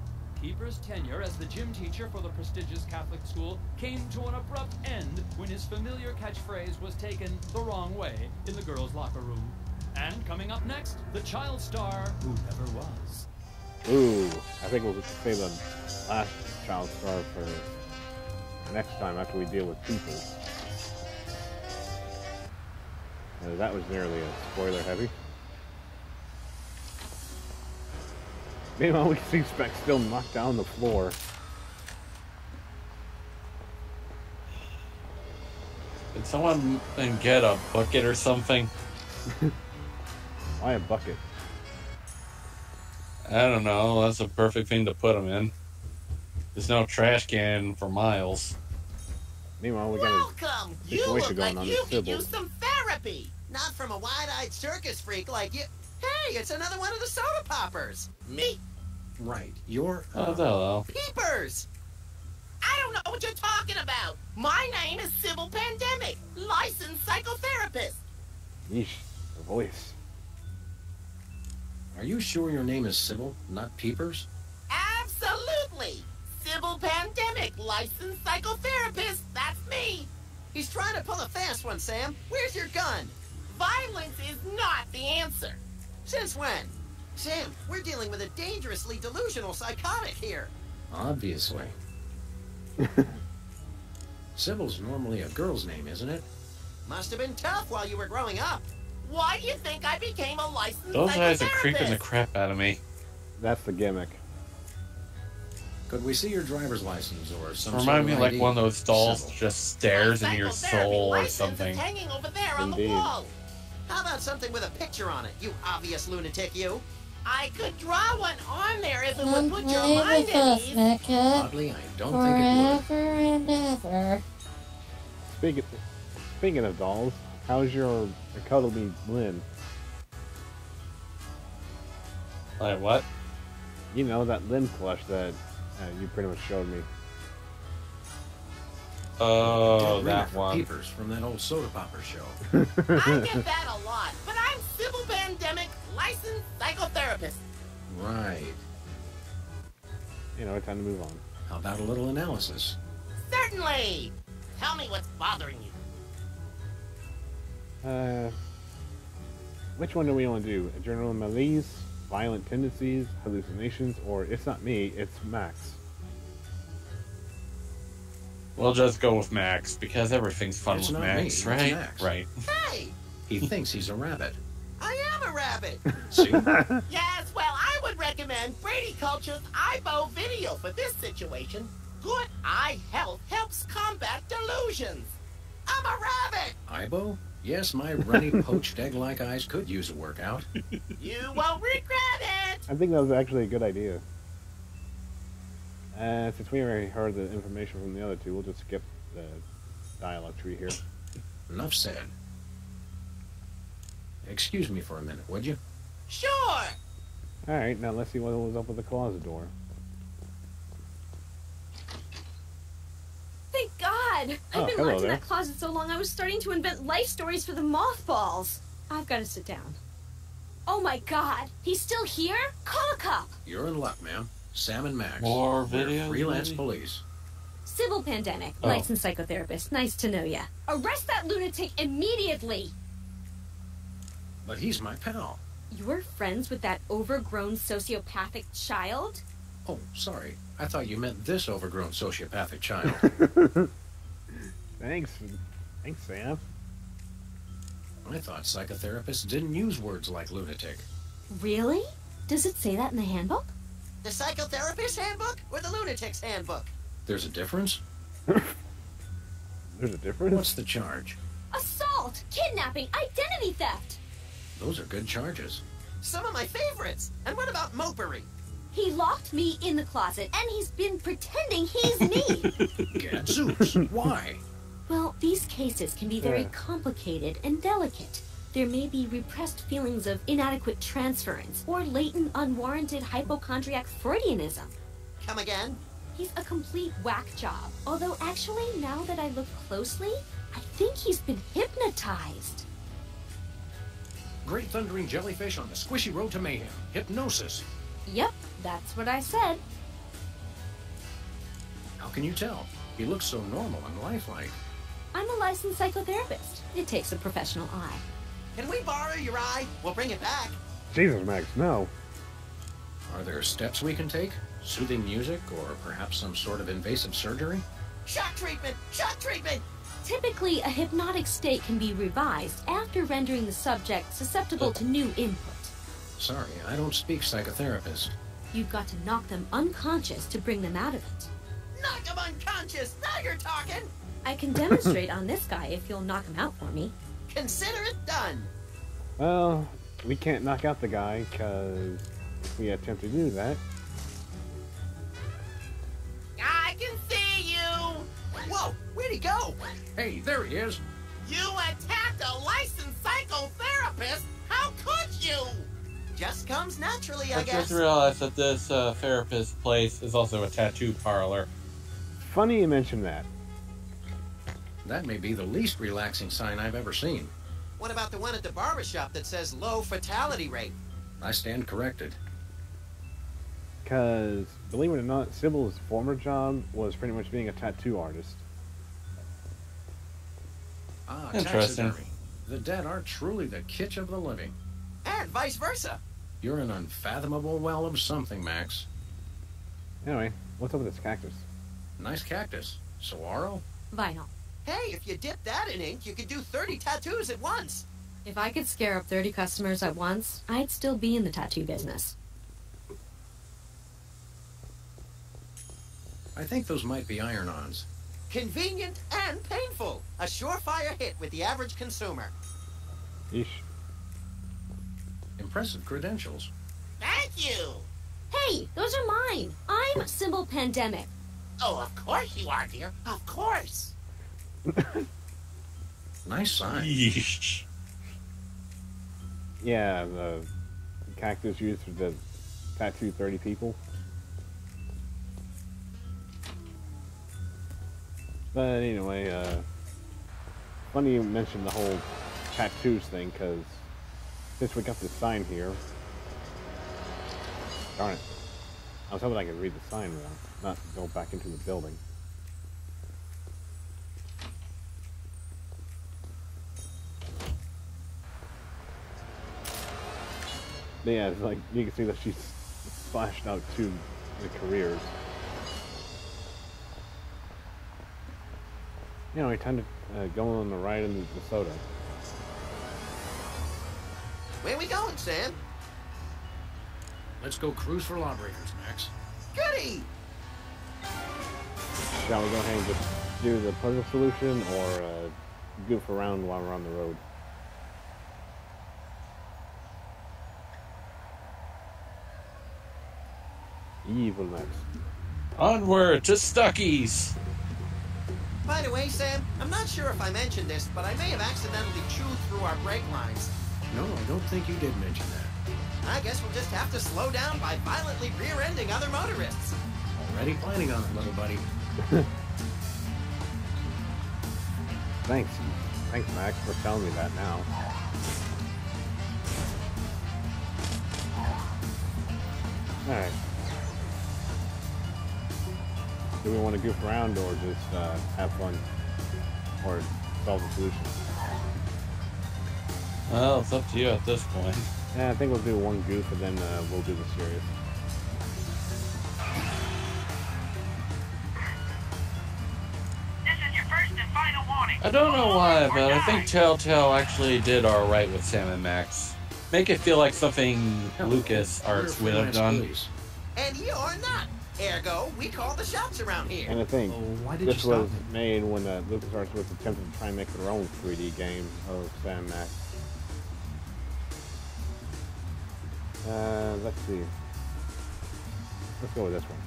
Peepers' tenure as the gym teacher for the prestigious Catholic school came to an abrupt end when his familiar catchphrase was taken the wrong way in the girls' locker room. And coming up next, the child star who never was. Ooh, I think we'll save the last child star for next time after we deal with people. That was nearly a spoiler heavy. Meanwhile, we see Speck still knocked down the floor. Did someone get a bucket or something? Why a bucket? I don't know. That's a perfect thing to put them in. There's no trash can for miles. Meanwhile, we got a Welcome. You situation look going like on you with could Sybil. use some therapy. Not from a wide-eyed circus freak like you. Hey, it's another one of the soda poppers. Me. Right, you're... Oh, hello. Peepers. I don't know what you're talking about. My name is Sybil Pandemic, licensed psychotherapist. Yeesh, the voice. Are you sure your name is Sybil, not Peepers? Absolutely. Sybil Pandemic, licensed psychotherapist. That's me. He's trying to pull a fast one, Sam. Where's your gun? Violence is not the answer. Since when? Sam, we're dealing with a dangerously delusional psychotic here. Obviously. Sybil's normally a girl's name, isn't it? Must have been tough while you were growing up. Why do you think I became a licensed Those guys are psychotherapist? creeping the crap out of me. That's the gimmick. Could we see your driver's license or some Remind sort of me like ID? one of those dolls Sybil. just stares My into your psychotherapy soul or license something. is hanging over there on Indeed. the wall. How about something with a picture on it, you obvious lunatic, you? I could draw one on there if it would Come put your play mind with at us, ease. Mecha. Oddly, I don't think it Forever and ever. Speaking of dolls, how's your cuddly Lynn? Like what? You know, that Lynn plush that you pretty much showed me. Oh, would. that For one. Peepers from that old soda popper show. I get that a lot, but I'm Sybil Pandemic, licensed psychotherapist. Right. You know, time to move on. How about a little analysis? Certainly. Tell me what's bothering you. Which one do we want to do? Adrenal malaise, violent tendencies, hallucinations, or it's not me, it's Max? We'll just go with Max because everything's fun It's with not me, Max, it's right? Max. Right. Hey, He thinks he's a rabbit. I am a rabbit. See? Yes, well, I would recommend Brady Culture's EyeBow video for this situation. Good eye health helps combat delusions. I'm a rabbit. Ibo? Yes, my runny, poached egg-like eyes could use a workout. You won't regret it. I think that was actually a good idea. Since we already heard the information from the other two, we'll just skip the dialogue tree here. Enough said. Excuse me for a minute, would you? Sure. Alright, now let's see what was up with the closet door. Thank God! Oh, I've been hello locked in there. that closet so long I was starting to invent life stories for the mothballs. I've got to sit down. Oh my God! He's still here? Call a cop! You're in luck, ma'am. Sam and Max. More We're videos, freelance maybe? police. Sybil Pandemic, Oh. licensed psychotherapist. Nice to know ya. Arrest that lunatic immediately! But he's my pal. You're friends with that overgrown sociopathic child? Oh, sorry. I thought you meant this overgrown sociopathic child. Thanks, Sam. I thought psychotherapists didn't use words like lunatic. Really? Does it say that in the handbook? The psychotherapist handbook or the lunatic's handbook? There's a difference? There's a difference? What's the charge? Assault! Kidnapping! Identity theft! Those are good charges. Some of my favorites. And what about mopery? He locked me in the closet, and he's been pretending he's me! Gadzooks, why? Well, these cases can be very Yeah. complicated and delicate. There may be repressed feelings of inadequate transference or latent unwarranted hypochondriac Freudianism. Come again? He's a complete whack job. Although actually, now that I look closely, I think he's been hypnotized. Great thundering jellyfish on the squishy road to mayhem. Hypnosis. Yep, that's what I said. How can you tell? He looks so normal and lifelike. I'm a licensed psychotherapist. It takes a professional eye. Can we borrow your eye? We'll bring it back. Jesus, Max, no. Are there steps we can take? Soothing music, or perhaps some sort of invasive surgery? Shock treatment! Shock treatment! Typically, a hypnotic state can be revised after rendering the subject susceptible to new input. Sorry, I don't speak psychotherapist. You've got to knock them unconscious to bring them out of it. Knock him unconscious! Now you're talking! I can demonstrate on this guy if you'll knock him out for me. Consider it done! Well, we can't knock out the guy, because if we attempt to do that... I can see you. Whoa! Where'd he go? Hey, there he is. You attacked a licensed physical therapist? How could you? Just comes naturally, I I guess. just realized that this therapist place is also a tattoo parlor. Funny you mentioned that. That may be the least relaxing sign I've ever seen. What about the one at the barbershop that says low fatality rate? I stand corrected. Because, believe it or not, Sybil's former job was pretty much being a tattoo artist. Ah, Interesting. taxidermy. The dead are truly the kitsch of the living. And vice versa. You're an unfathomable well of something, Max. Anyway, what's up with this cactus? Nice cactus. Saguaro? Vinyl. Hey, if you dip that in ink, you could do 30 tattoos at once. If I could scare up 30 customers at once, I'd still be in the tattoo business. I think those might be iron-ons. Convenient and painful. A surefire hit with the average consumer. Yeesh. Impressive credentials. Thank you. Hey, those are mine. I'm Sybil Pandemic. Oh, of course you are, dear. Of course. Nice sign. Yeesh. Yeah, the cactus used for the tattoo 30 people. But anyway, funny you mentioned the whole tattoos thing, because since we got this sign here, darn it, I was hoping I could read the sign wrong, not go back into the building. But yeah, it's like, you can see that she's splashed out to the careers. Anyway, time to go on the ride in the soda. Where we going, Sam? Let's go cruise for lawbreakers, Max. Goody! Shall we go ahead and just do the puzzle solution, or goof around while we're on the road? Evil Max. Onward to Stuckies! By the way, Sam, I'm not sure if I mentioned this, but I may have accidentally chewed through our brake lines. No, I don't think you did mention that. I guess we'll just have to slow down by violently rear-ending other motorists. Already planning on it, little buddy. Thanks. Thanks, Max, for telling me that now. Alright. Do we want to goof around or just have fun? Or solve the solution? Well, it's up to you at this point. Yeah, I think we'll do one goof and then we'll do the serious. This is your first and final warning. I don't know why, but I think Telltale actually did alright with Sam and Max. Make it feel like something Lucas Arts would have done. And you're not. Ergo, we call the shots around here. And I think why did this you stop was made when LucasArts was attempting to try and make their own 3D game of Sam Max. Let's see. Let's go with this one.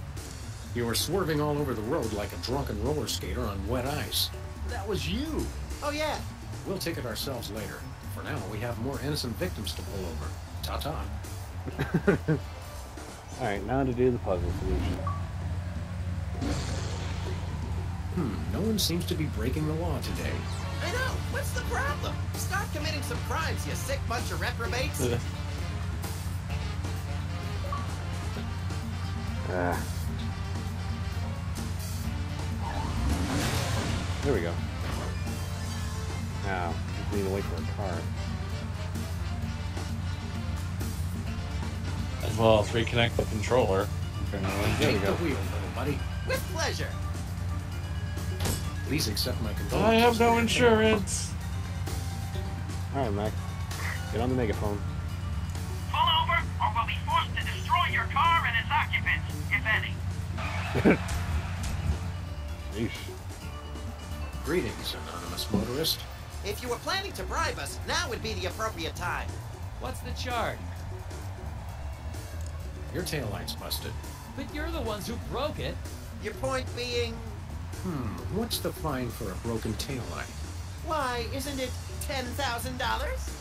You were swerving all over the road like a drunken roller skater on wet ice. That was you. Oh, yeah. We'll take it ourselves later. For now, we have more innocent victims to pull over. Ta-ta. Alright, now to do the puzzle solution. No one seems to be breaking the law today. I know. What's the problem? Start committing some crimes, you sick bunch of reprobates. There we go. Now, just need to wait for a car. As well as reconnect the controller. There we Take the go. wheel, little buddy. With pleasure. Please accept my condolences. I have no insurance. Alright, Max. Get on the megaphone. Pull over, or we'll be forced to destroy your car and its occupants, if any. Yeesh. Greetings, anonymous motorist. If you were planning to bribe us, now would be the appropriate time. What's the charge? Your taillight's busted. But you're the ones who broke it. Your point being, What's the fine for a broken taillight? why, isn't it $10,000?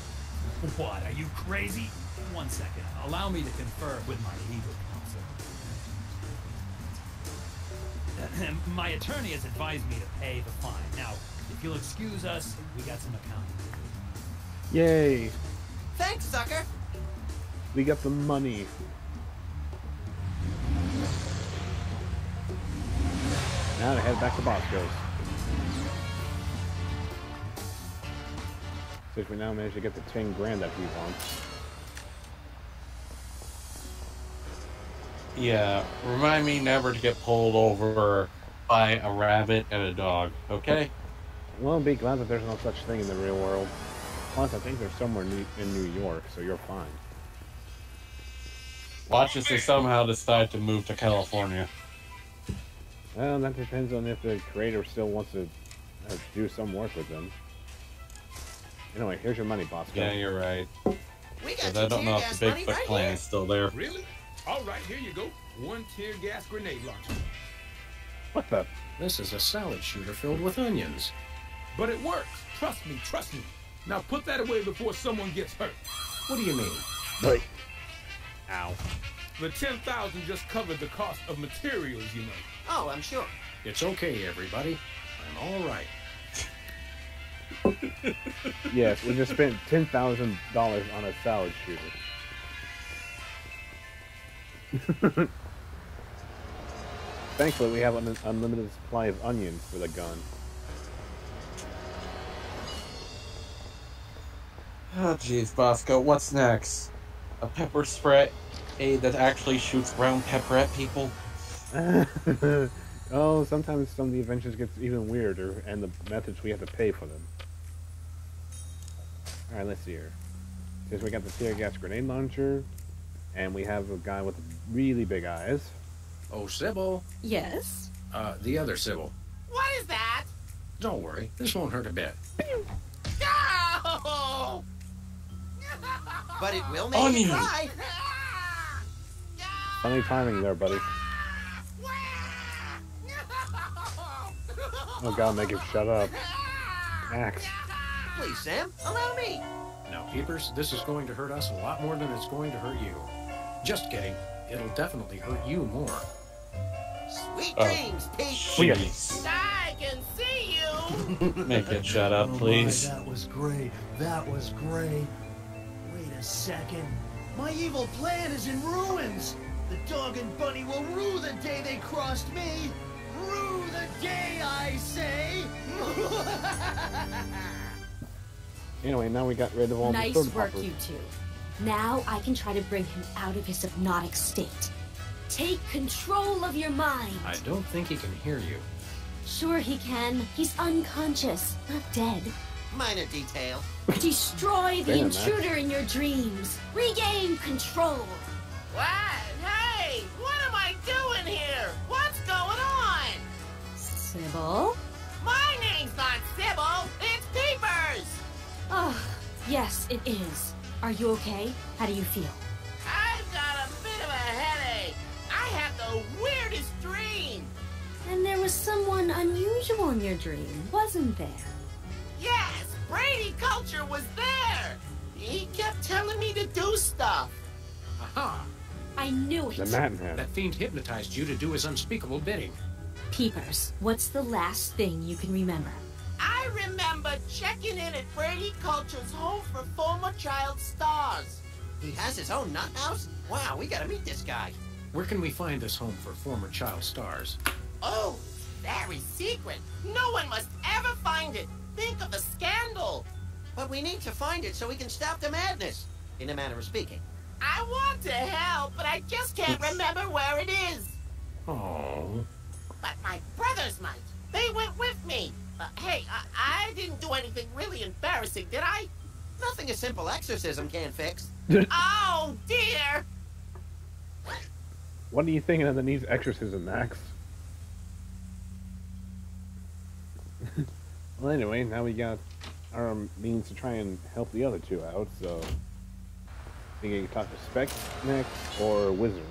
What, are you crazy? 1 second. Allow me to confer with my legal counsel. My attorney has advised me to pay the fine. Now, if you'll excuse us, we got some accounting. Yay! Thanks, sucker. We got the money. Now to head back to Bosco's. Since we now managed to get the 10 grand that we want. Yeah, remind me never to get pulled over by a rabbit and a dog, okay? Well, be glad that there's no such thing in the real world. Plus, I think they're somewhere in New York, so you're fine. Watch as they somehow decide to move to California. Well, that depends on if the creator still wants to do some work with them. Anyway, here's your money, Bosco. Yeah, you're right. We got But I don't know if the Bigfoot clan is still there. Really? All right, here you go. 1 tear gas grenade launcher. What the? This is a salad shooter filled with onions. But it works. Trust me, trust me. Now put that away before someone gets hurt. What do you mean? Wait. Ow. The 10,000 just covered the cost of materials, you know. Oh, I'm sure. It's okay, everybody. I'm all right. Yes, we just spent $10,000 on a salad shooter. Thankfully, we have an unlimited supply of onions for the gun. Oh, jeez, Bosco, what's next? A pepper spray that actually shoots brown pepper at people? Oh, sometimes some of the adventures gets even weirder, and the methods we have to pay for them. Alright, let's see here. Since we got the tear gas grenade launcher, and we have a guy with really big eyes. Oh, Sybil. Yes? The other Sybil. What is that? Don't worry, this won't hurt a bit. No! But it will make Onion. you cry. Funny timing there, buddy. Oh god, make him shut up. Max. Please, Sam, allow me. Now, Peepers, this is going to hurt us a lot more than it's going to hurt you. Just kidding. It'll definitely hurt you more. Sweet dreams, Pete. Jeez. I can see you. Make it shut up, please. Oh my, that was great. That was great. Wait a second. My evil plan is in ruins. The dog and bunny will rue the day they crossed me. Rue the day, I say. Anyway, now we got rid of all the Nice soda work, poppers. you two. Now I can try to bring him out of his hypnotic state. Take control of your mind. I don't think he can hear you. Sure he can. He's unconscious, not dead. Minor detail. Destroy the Damn, intruder in your dreams. Regain control. What? Hey, what am I doing here? What's going on? Sybil? My name's not Sybil. It's Peepers. Oh, yes, it is. Are you okay? How do you feel? I've got a bit of a headache. I had the weirdest dream. And there was someone unusual in your dream, wasn't there? Yes, Brady Culture was there. He kept telling me to do stuff. Aha! I knew The it. Madman. That fiend hypnotized you to do his unspeakable bidding. Peepers, what's the last thing you can remember? I remember checking in at Brady Culture's home for former child stars. He has his own nut house? Wow, we gotta meet this guy. Where can we find this home for former child stars? Oh, very secret. No one must ever find it. Think of the scandal. But we need to find it so we can stop the madness, in a manner of speaking. I want to help, but I just can't remember where it is. Oh. But my brothers might. They went with me. Hey, I didn't do anything really embarrassing, did I? Nothing a simple exorcism can't fix. Oh, dear. What are you thinking of that needs exorcism, Max? Well, anyway, now we got our means to try and help the other two out, so... Think you can talk to Specs next, or Wizard?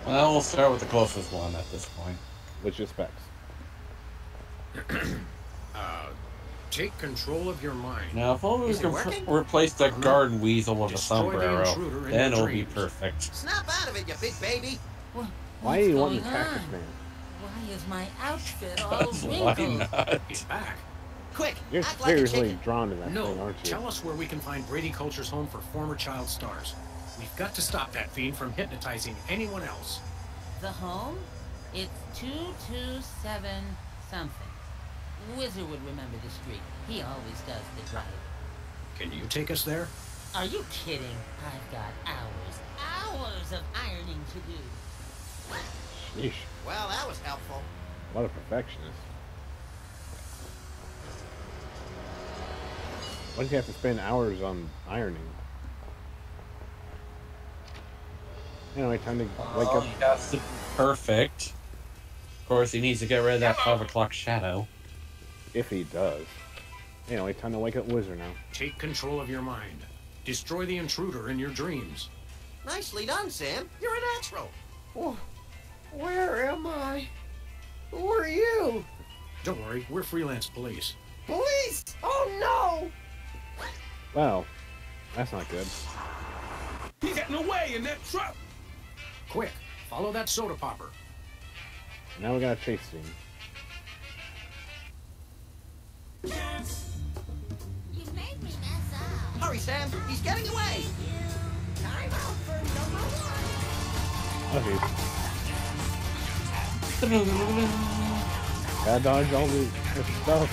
Well, we'll start with the closest one at this point. Which is Specs. Take control of your mind. Now, if only we Is it can working? replace that garden weasel with a Destroy the sombrero, intruder in then your it'll be dreams. perfect. Snap out of it, you big baby. Why are you wanting the Cactus Man? Why is my outfit all Why wrinkled? not? He's back. Quick, You're act like a seriously chicken. drawn to that No, thing, aren't you? tell us where we can find Brady Culture's home for former child stars. We've got to stop that fiend from hypnotizing anyone else. The home? It's 227 something. Wizard would remember the street. He always does the driving. Can you take us there? Are you kidding? I've got hours of ironing to do. Yeesh. Well, that was helpful. What a perfectionist. Why does he have to spend hours on ironing? Anyway, time to wake up. He has to be perfect. Of course, he needs to get rid of that 5 o'clock shadow. If he does. Anyway, time to wake up Wizard now. Take control of your mind. Destroy the intruder in your dreams. Nicely done, Sam. You're a natural. Oh, where am I? Who are you? Don't worry, we're freelance police. Police! Oh no! Well, that's not good. He's getting away in that truck. Quick, follow that soda popper. Now we got a chase scene. You made me mess up. Hurry, Sam. He's getting away. Time out for number 1. Okay. Gotta dodge all the stuff.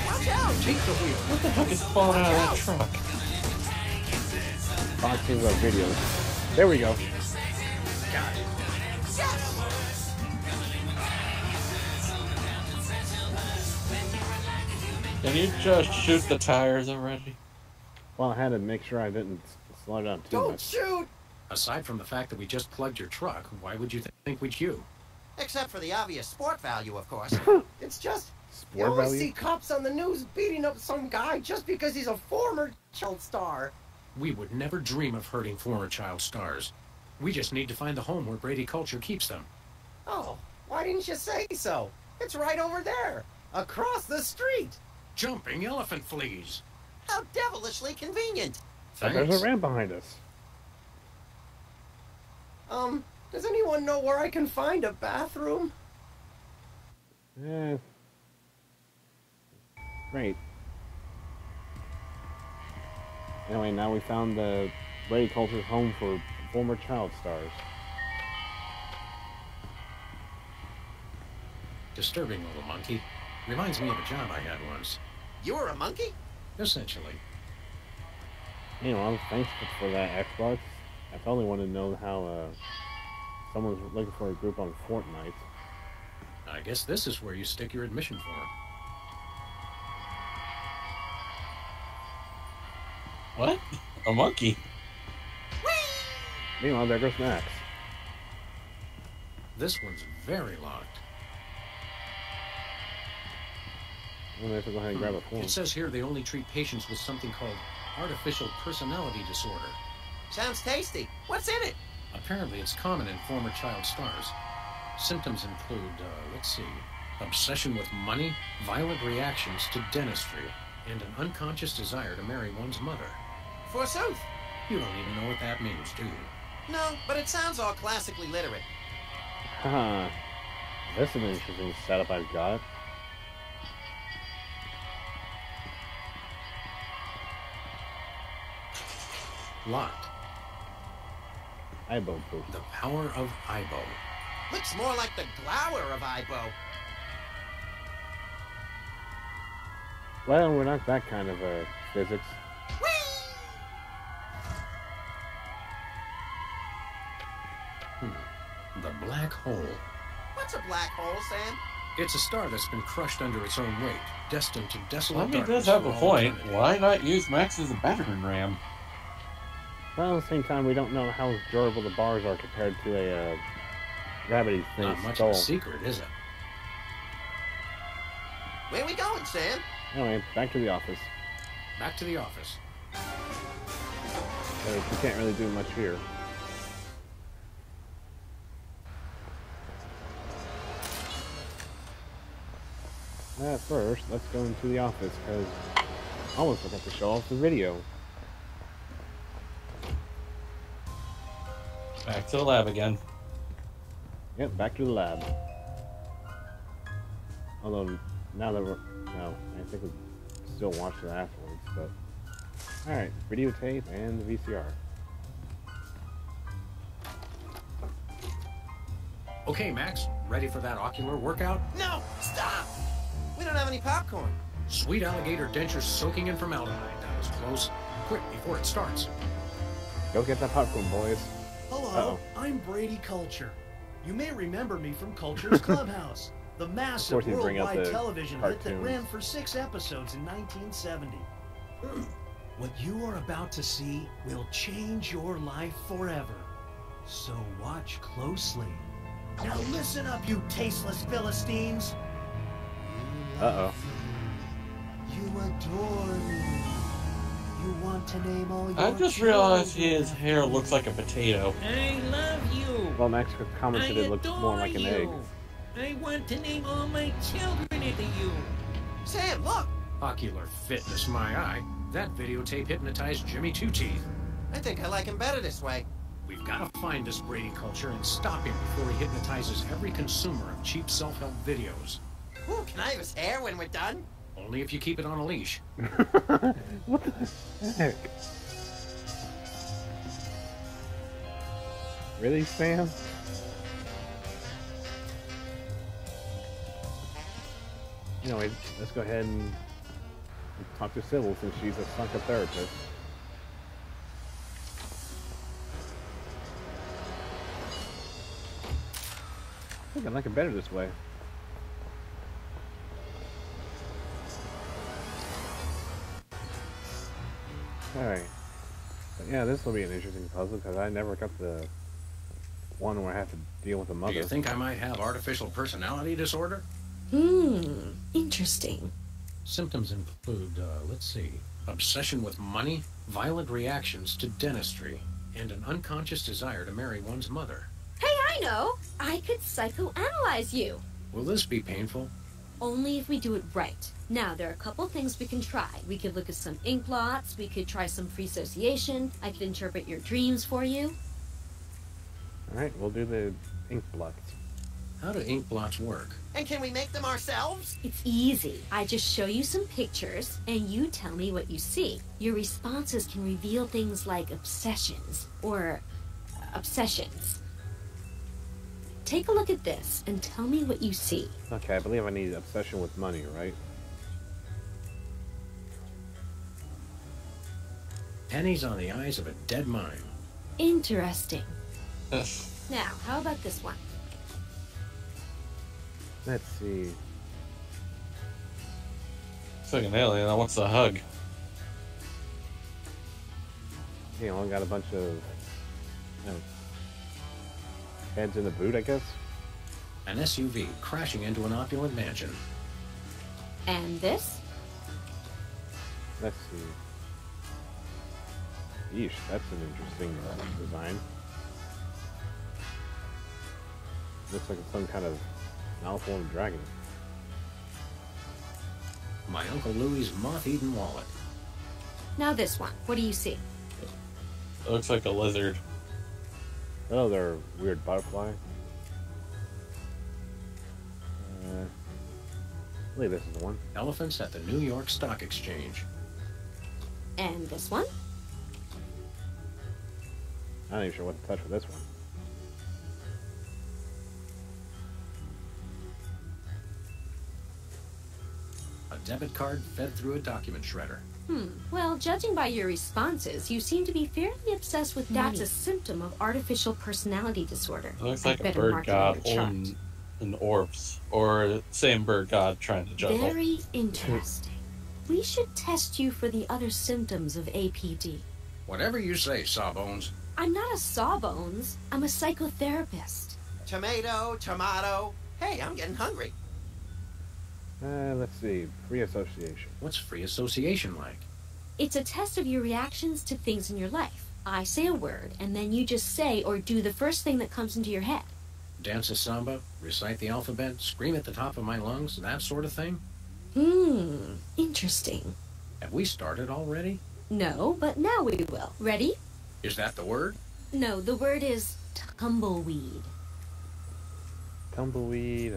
Watch out. Take the wheel. What the heck is falling out of that truck? Boxing of videos. There we go. Got it. Can you just shoot the tires already? Well, I had to make sure I didn't slow down too Don't much. shoot! Aside from the fact that we just plugged your truck, why would you think we'd queue? Except for the obvious sport value, of course. It's just you Sport always value? see cops on the news beating up some guy just because he's a former child star. We would never dream of hurting former child stars. We just need to find the home where Brady Culture keeps them. Oh, why didn't you say so? It's right over there, across the street. Jumping elephant fleas. How devilishly convenient. Oh, there's a ramp behind us. Does anyone know where I can find a bathroom? Great. Anyway, now we found the Brady Culture's home for former child stars. Disturbing little monkey. Reminds me of a job I had once. You were a monkey? Essentially. Anyway, thanks for that, Xbox. I totally want to know how someone's looking for a group on Fortnite. I guess this is where you stick your admission form. What? A monkey? Meanwhile, there goes Max. This one's very locked. I'm gonna have to go ahead and grab a form. It says here they only treat patients with something called artificial personality disorder. Sounds tasty. What's in it? Apparently it's common in former child stars. Symptoms include, let's see, obsession with money, violent reactions to dentistry, and an unconscious desire to marry one's mother. Forsooth. You don't even know what that means, do you? No, but it sounds all classically literate. Haha. This is an interesting setup I've got. Locked. Ibo proof. The power of Ibo. Looks more like the glower of Ibo. Well, we're not that kind of physics. The black hole. What's a black hole, Sam? It's a star that's been crushed under its own weight, destined to desolate Well, he darkness does have for a all point. eternity. Why not use Max as a battering ram? Well, at the same time, we don't know how durable the bars are compared to a gravity thing Not much skull. of a secret, is it? Where we going, Sam? Anyway, back to the office. Back to the office. We can't really do much here. At first, let's go into the office, because I almost forgot to show off the video. Back to the lab again. Yep, back to the lab. Although, now that we're... No, I think we'll still watch it afterwards, but... Alright, videotape and the VCR. Okay, Max, ready for that ocular workout? No, stop! We don't have any popcorn. Sweet alligator dentures soaking in formaldehyde. That was close. Quick, before it starts. Go get that popcorn, boys. Hello, I'm Brady Culture. You may remember me from Culture's Clubhouse, the massive worldwide television hit that ran for 6 episodes in 1970. What you are about to see will change your life forever. So watch closely. Now listen up, you tasteless Philistines. Uh-oh. You adore me. You want to name all your I just realized his hair looks like a potato. I love you. Well, Max commented it looks more like an egg. I want to name all my children after you. Sam, look! Ocular fitness, my eye. That videotape hypnotized Jimmy Two Teeth. I think I like him better this way. We've got to find this Brady Culture and stop him before he hypnotizes every consumer of cheap self-help videos. Ooh, can I have his hair when we're done? Only if you keep it on a leash. What the heck? Really, Sam? Anyway, let's go ahead and talk to Sybil since she's a psychotherapist. I think I like it better this way. Alright. Yeah, this will be an interesting puzzle because I never got the one where I have to deal with the mother. Do you think I might have artificial personality disorder? Interesting. Symptoms include, let's see, obsession with money, violent reactions to dentistry, and an unconscious desire to marry one's mother. Hey, I know! I could psychoanalyze you. Will this be painful? Only if we do it right. Now, there are a couple things we can try. We could look at some ink blots, we could try some free association, I could interpret your dreams for you. Alright, we'll do the ink blots. How do ink blots work? And can we make them ourselves? It's easy. I just show you some pictures, and you tell me what you see. Your responses can reveal things like obsessions, or obsessions. Take a look at this, and tell me what you see. Okay, I believe I need obsession with money, right? Pennies on the eyes of a dead mime. Interesting. Now, how about this one? Let's see. It's like an alien that wants a hug. You know, I got a bunch of heads in the boot, I guess. An SUV crashing into an opulent mansion. And this? Let's see. Yeesh, that's an interesting design. Looks like it's some kind of malformed dragon. My Uncle Louie's moth-eaten wallet. Now this one. What do you see? It looks like a lizard. Oh, they're a weird butterfly. I believe this is the one. Elephants at the New York Stock Exchange. And this one? I'm not even sure what to touch with this one. A debit card fed through a document shredder. Well, judging by your responses, you seem to be fairly obsessed with money. That's a symptom of artificial personality disorder. It looks like a bird god holding an orbs, or same bird god trying to juggle. Very interesting. We should test you for the other symptoms of APD. Whatever you say, Sawbones. I'm not a Sawbones. I'm a psychotherapist. Tomato, tomato. Hey, I'm getting hungry. Let's see. Free association. What's free association like? It's a test of your reactions to things in your life. I say a word, and then you just say or do the first thing that comes into your head. Dance a samba, recite the alphabet, scream at the top of my lungs, that sort of thing? Interesting. Have we started already? No, but now we will. Ready? Is that the word? No, the word is tumbleweed. Tumbleweed,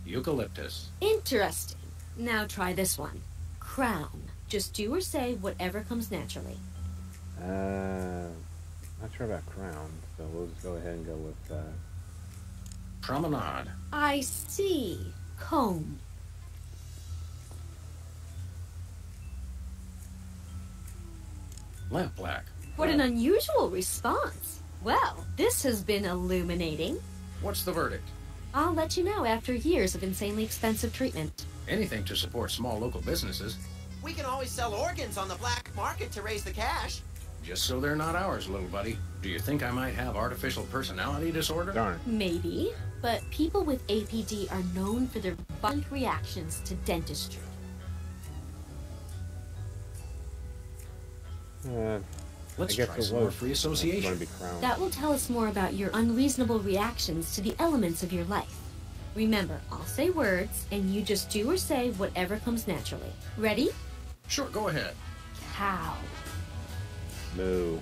Eucalyptus. Interesting. Now try this one. Crown. Just do or say whatever comes naturally. Not sure about crown, so we'll just go ahead and go with, Promenade. I see. Comb. Lampblack. What an unusual response. Well, this has been illuminating. What's the verdict? I'll let you know after years of insanely expensive treatment. Anything to support small local businesses. We can always sell organs on the black market to raise the cash. Just so they're not ours, little buddy. Do you think I might have artificial personality disorder? Darn. Maybe, but people with APD are known for their violent reactions to dentistry. Let's I guess try it some more was. free It's gonna association. be crown. That will tell us more about your unreasonable reactions to the elements of your life. Remember, I'll say words, and you just do or say whatever comes naturally. Ready? Sure, go ahead. Cow. Moo.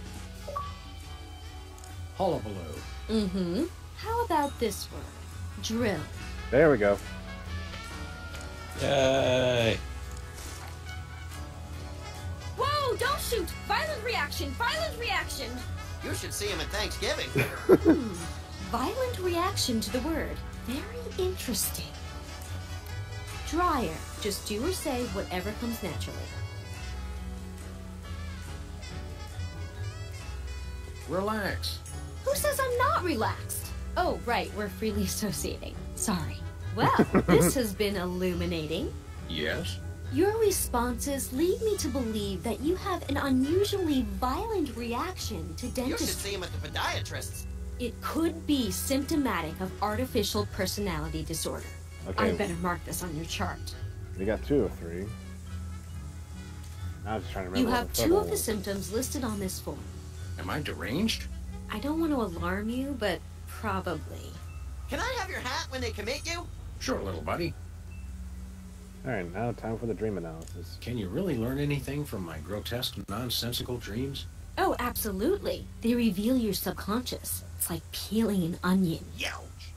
Hullabaloo. How about this word? Drill. There we go. Yay! Whoa, don't shoot! Violent reaction! Violent reaction! You should see him at Thanksgiving. Violent reaction to the word. Very interesting. Dryer. Just do or say whatever comes naturally. Relax. Who says I'm not relaxed? Oh, right, we're freely associating. Sorry. Well, this has been illuminating. Yes? Your responses lead me to believe that you have an unusually violent reaction to You should dentistry. see him at the podiatrist's. It could be symptomatic of artificial personality disorder. Okay. I better mark this on your chart. We got 2 of 3. I was just trying to remember. You what have the 2 third of the one was. symptoms listed on this form. Am I deranged? I don't want to alarm you, but probably. Can I have your hat when they commit you? Sure, little buddy. Alright, now time for the dream analysis. Can you really learn anything from my grotesque, nonsensical dreams? Oh, absolutely. They reveal your subconscious. It's like peeling an onion. Youch.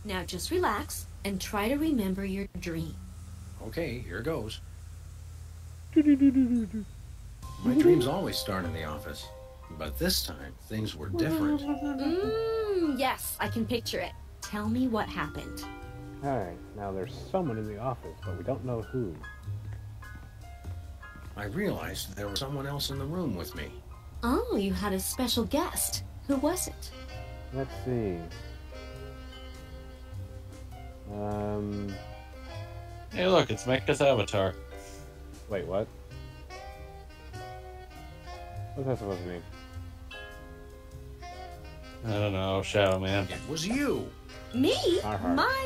Now just relax and try to remember your dream. Okay, here goes. My dreams always start in the office, but this time things were different. Yes, I can picture it. Tell me what happened. Alright, now there's someone in the office, but we don't know who. I realized there was someone else in the room with me. Oh, you had a special guest. Who was it? Let's see. Hey, look, it's Mecha's avatar. Wait, what? What's that supposed to mean? I don't know, Shadow Man. It was you! Me? Our heart. My.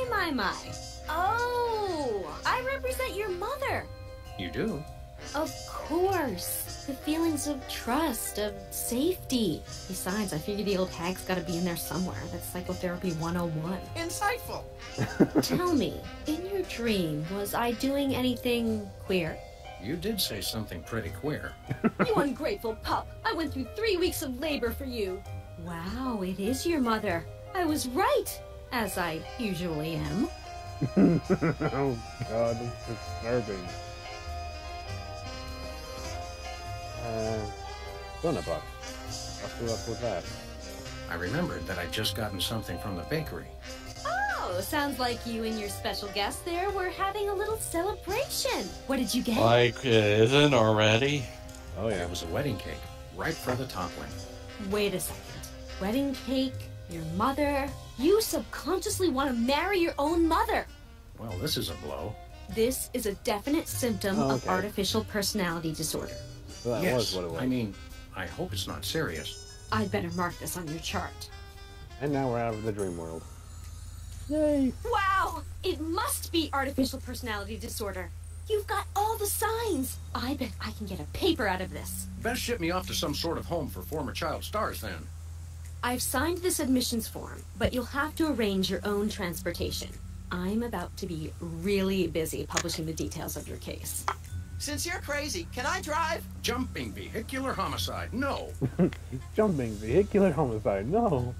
Oh, I represent your mother. You do? Of course. The feelings of trust, of safety. Besides, I figure the old hag's gotta be in there somewhere. That's Psychotherapy 101. Insightful. Tell me, in your dream, was I doing anything queer? You did say something pretty queer. You ungrateful pup! I went through 3 weeks of labor for you. Wow, it is your mother. I was right, as I usually am. Oh god, this is disturbing. Donut box. What's up with that? I remembered that I'd just gotten something from the bakery. Oh, sounds like you and your special guest there were having a little celebration. What did you get? Like it isn't already? Oh yeah. It was a wedding cake, right for the toppling. Wait a second. Wedding cake, your mother. You subconsciously want to marry your own mother. Well, this is a blow. This is a definite symptom of Okay. artificial personality disorder. So that yes, was what it was. I mean, I hope it's not serious. I'd better mark this on your chart. And now we're out of the dream world. Yay! Wow! It must be artificial personality disorder. You've got all the signs. I bet I can get a paper out of this. Best ship me off to some sort of home for former child stars, then. I've signed this admissions form, but you'll have to arrange your own transportation. I'm about to be really busy publishing the details of your case. Since you're crazy, can I drive? Jumping vehicular homicide, no. Jumping vehicular homicide, no.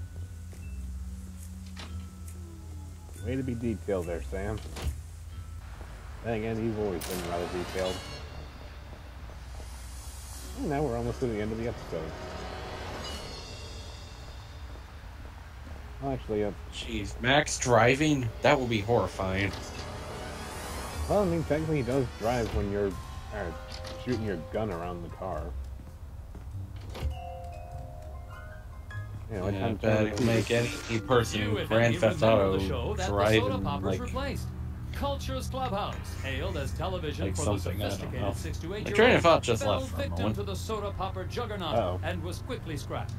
Way to be detailed there, Sam. Then again, you've always been rather detailed. And now we're almost to the end of the episode. Well, actually, Jeez, Max driving? That will be horrifying. well, I mean, technically he does drive when you're shooting your gun around the car. Yeah, I bet it will make any person in Grand Theft Auto driving like Culture's Clubhouse, hailed as television like for the something, I don't know. sophisticated 6 to 8 The year train of old, thought just fell left for a victim moment. to the soda popper juggernaut and was quickly scrapped.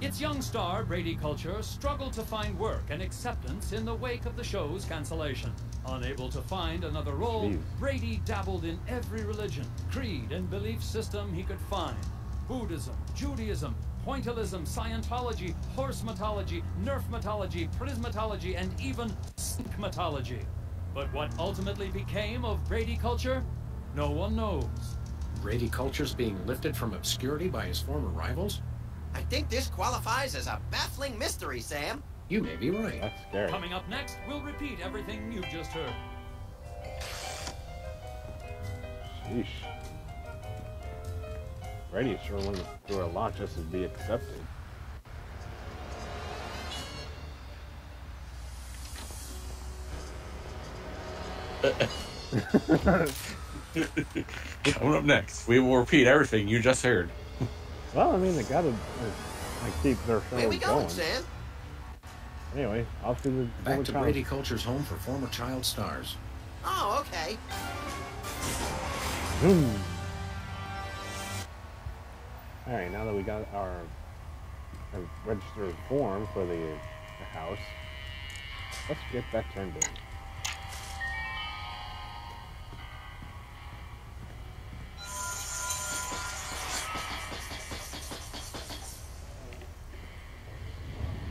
Its young star, Brady Culture, struggled to find work and acceptance in the wake of the show's cancellation. Unable to find another role, Brady dabbled in every religion, creed, and belief system he could find. Buddhism, Judaism, pointillism, Scientology, horsematology, nerfmatology, prismatology, and even syncmatology. But what ultimately became of Brady Culture, no one knows. Brady Culture's being lifted from obscurity by his former rivals? I think this qualifies as a baffling mystery, Sam. You may be right. That's scary. Coming up next, we'll repeat everything you've just heard. Sheesh. Brady sure went through a lot just to be accepted. Coming up next, we will repeat everything you just heard. Well, I mean, they gotta keep their show Where we going, going. Sam? Anyway, off to the Back to Brady Culture's home for former child stars. Oh, okay. Alright, now that we got our registered form for the house, let's get that turned in.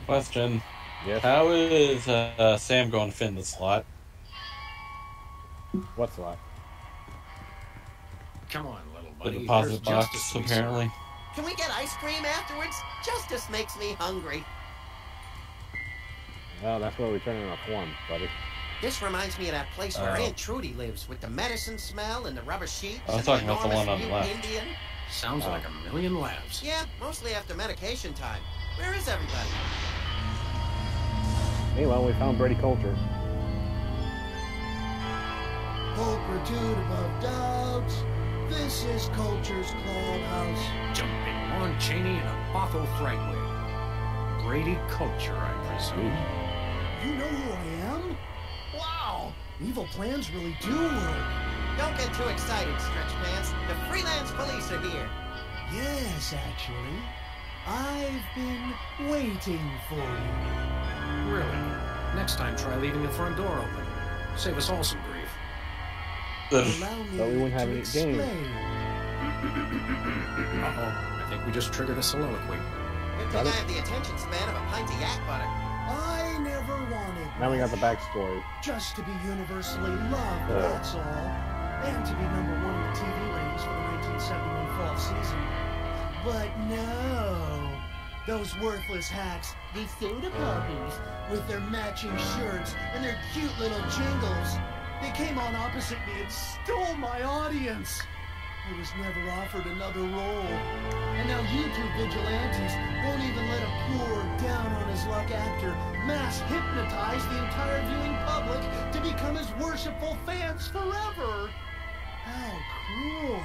Question. Yes. How is Sam going to fit in the slot? What slot? Come on, little The buddy. deposit There's box, justice, we apparently. Can we get ice cream afterwards? Justice makes me hungry. Well, that's where we turn in our forms, buddy. This reminds me of that place where Aunt Trudy lives, with the medicine smell and the rubber sheets. I was and talking about the one on the enormous left. Indian. Sounds like a million laughs. Yeah, mostly after medication time. Where is everybody? Hey, well, we found Brady Culture. Pulchritude above doubts. This is Culture's Clubhouse. Jumping Lon Chaney in a Botho Frightway. Brady Culture, I presume. You know who I am? Wow! Evil plans really do work. Don't get too excited, Stretch Pants. The freelance police are here. Yes, actually. I've been waiting for you. Really? Next time, try leaving the front door open. Save us all some grief. Allow me But we wouldn't have to any explain. Uh-oh. I think we just triggered a soliloquy. Good thing I have the attention span of a pint of yak butter. I never wanted Now we got the much. backstory. Just to be universally loved, that's all. And to be #1 in the TV ratings for the 1971 fall season. But no. Those worthless hacks, the soda puppies, with their matching shirts and their cute little jingles, they came on opposite me and stole my audience. I was never offered another role. And now you two vigilantes won't even let a poor, down-on-his-luck actor mass hypnotize the entire viewing public to become his worshipful fans forever. How cruel.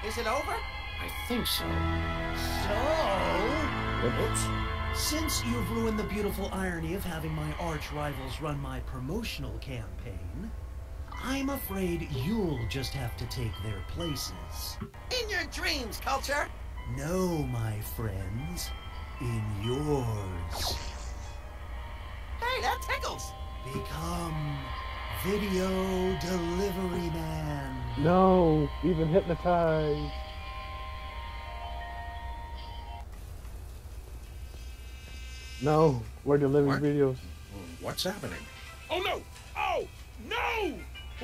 Is it over? I think so. Since you've ruined the beautiful irony of having my arch rivals run my promotional campaign, I'm afraid you'll just have to take their places. In your dreams, Culture. No, my friends. In yours. Hey, that tickles. Become Video Delivery Man. No, we've been hypnotized. No, we're delivering videos. What's happening? Oh no! Oh no!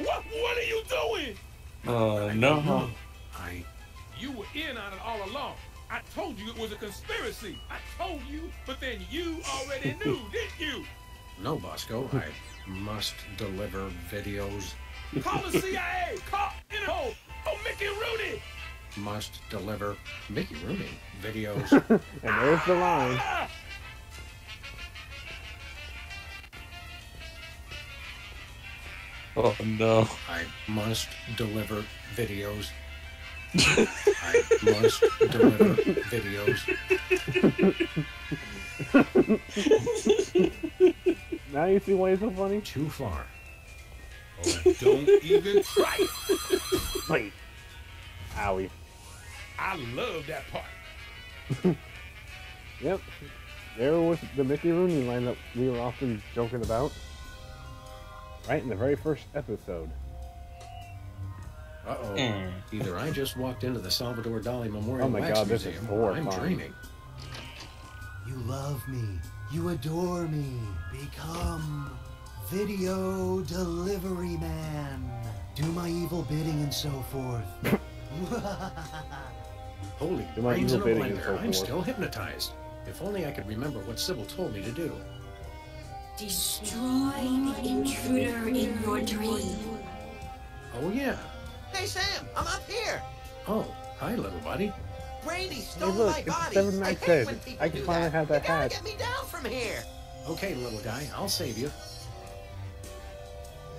What are you doing? No. You were in on it all along. I told you it was a conspiracy. I told you, but then you already knew, didn't you? No, Bosco. I must deliver videos. Call the CIA! Call Interpol! Oh, Mickey Rooney! Must deliver Mickey Rooney videos. And there's the line. Oh no. I must deliver videos. I must deliver videos. Now you see why it's so funny? Too far. Oh, don't even try it. Wait. Owie. I love that part. Yep. There was the Mickey Rooney line that we were often joking about. Right in the very first episode. Uh-oh. Either I just walked into the Salvador Dali Memorial Oh my Wax God, this is Museum, or horrifying. I'm dreaming. You love me. You adore me. Become Video Delivery Man. Do my evil bidding and so forth. Holy Do my brains in evil a bidding and blender. so I'm forth. still hypnotized. If only I could remember what Sybil told me to do. Destroy the intruder in your dream. Oh, yeah. Hey, Sam, I'm up here. Oh, hi, little buddy. Brady stole Hey, look, my it's body. 7 I Nights hate Dead. when people I can do finally that. have that You gotta hat. get me down from here. Okay, little guy, I'll save you.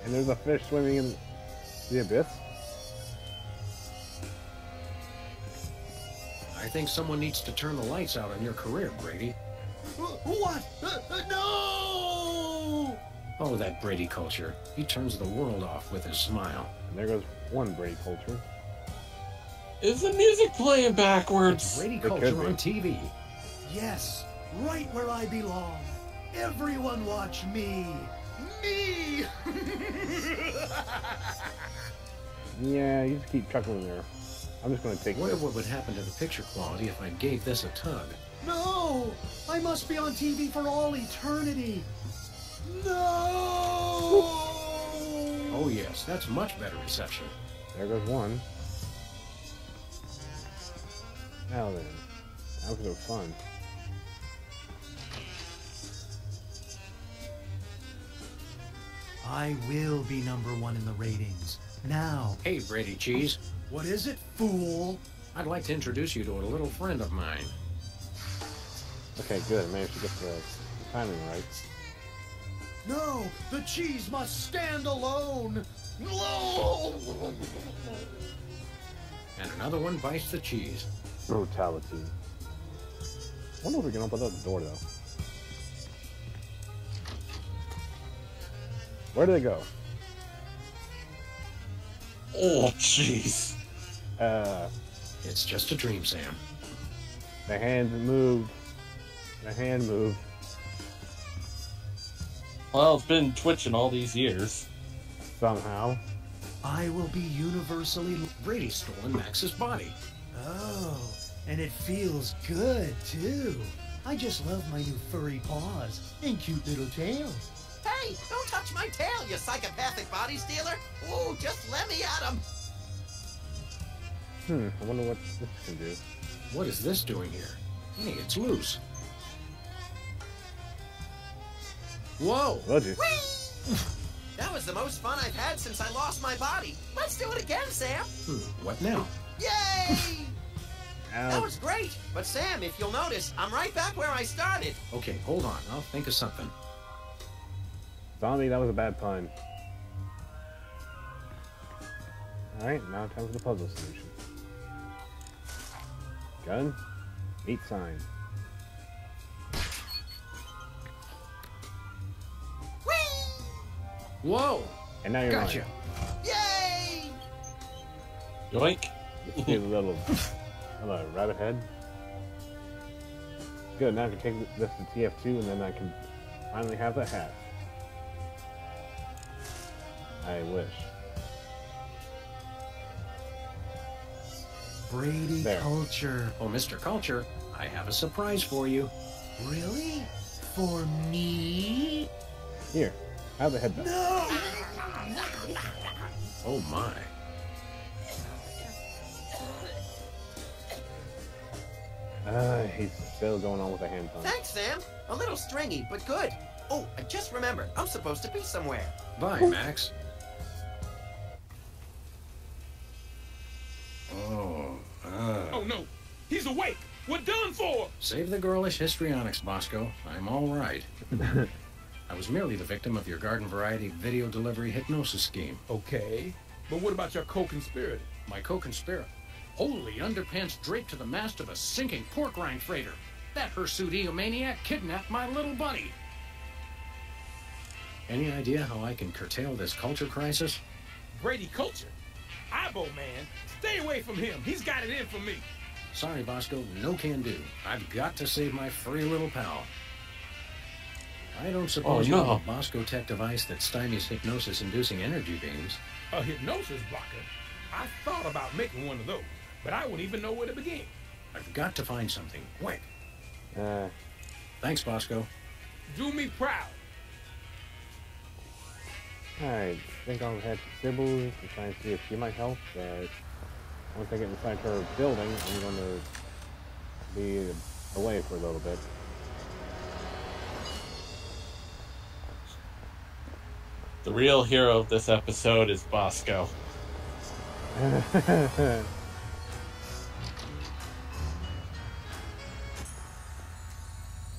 And there's a fish swimming in the abyss. I think someone needs to turn the lights out on your career, Brady. What? No! Oh, that Brady culture. He turns the world off with his smile. And there goes one Brady culture. Is the music playing backwards? It's Brady It could culture be. on TV. Yes, right where I belong. Everyone watch me. Me! Yeah, you just keep chuckling there. I'm just going to take Wonder this. what would happen to the picture quality if I gave this a tug. No! I must be on TV for all eternity. No! Oh, yes, that's much better reception. There goes one. Now then, that was no fun. I will be #1 in the ratings. Now, Hey, Brady Cheese. what is it, fool? I'd like to introduce you to a little friend of mine. Okay, good. I managed to get the timing right. No, the cheese must stand alone. No! And another one bites the cheese. Brutality. I wonder if we can open up the door, though. Where do they go? Oh, jeez. It's just a dream, Sam. The hand moved. The hand moved. Well, it's been twitching all these years. Somehow. I will be universally... Brady's stolen Max's body. Oh, and it feels good, too. I just love my new furry paws and cute little tail. Hey, don't touch my tail, you psychopathic body stealer. Ooh, just let me at him. I wonder what this can do. What is this doing here? Hey, it's loose. Whoa! Told you. That was the most fun I've had since I lost my body. Let's do it again, Sam. What now? Yay! That Ow. was great. But Sam, if you'll notice, I'm right back where I started. Okay, hold on. I'll think of something. Zombie, that was a bad pun. Alright, now time for the puzzle solution. Gun. Meat sign. Whoa! And now you're Gotcha. Yay! Yoink. Here's a little rabbit head. Good, now I can take this to TF2 and then I can finally have the hat. I wish. Brady There. Culture. Oh, Mr. Culture, I have a surprise for you. Really? For me? Here, have a headband. No! Oh, my. He's still going on with the hand pump. Thanks, Sam. A little stringy, but good. Oh, I just remembered. I'm supposed to be somewhere. Bye, Max. Oh, no. He's awake. We're done for. Save the girlish histrionics, Bosco. I'm all right. I was merely the victim of your garden variety video delivery hypnosis scheme. Okay. But what about your co-conspirator? My co-conspirator? Holy underpants draped to the mast of a sinking pork rind freighter. That hirsute eomaniac kidnapped my little buddy. Any idea how I can curtail this culture crisis? Brady Culture? Ibo, man. Stay away from him. He's got it in for me. Sorry, Bosco, no can do. I've got to save my furry little pal. I don't suppose you have a Bosco Tech device that stymies hypnosis-inducing energy beams. A hypnosis blocker? I thought about making one of those, but I wouldn't even know where to begin. I've got to find something, quick. Thanks, Bosco. Do me proud. Alright, I think I'll head to Sybil's and try and see if she might help. Once I get inside her building, I'm going to be away for a little bit. The real hero of this episode is Bosco.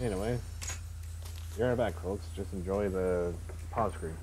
Anyway, be right back, folks. Just enjoy the pause screen.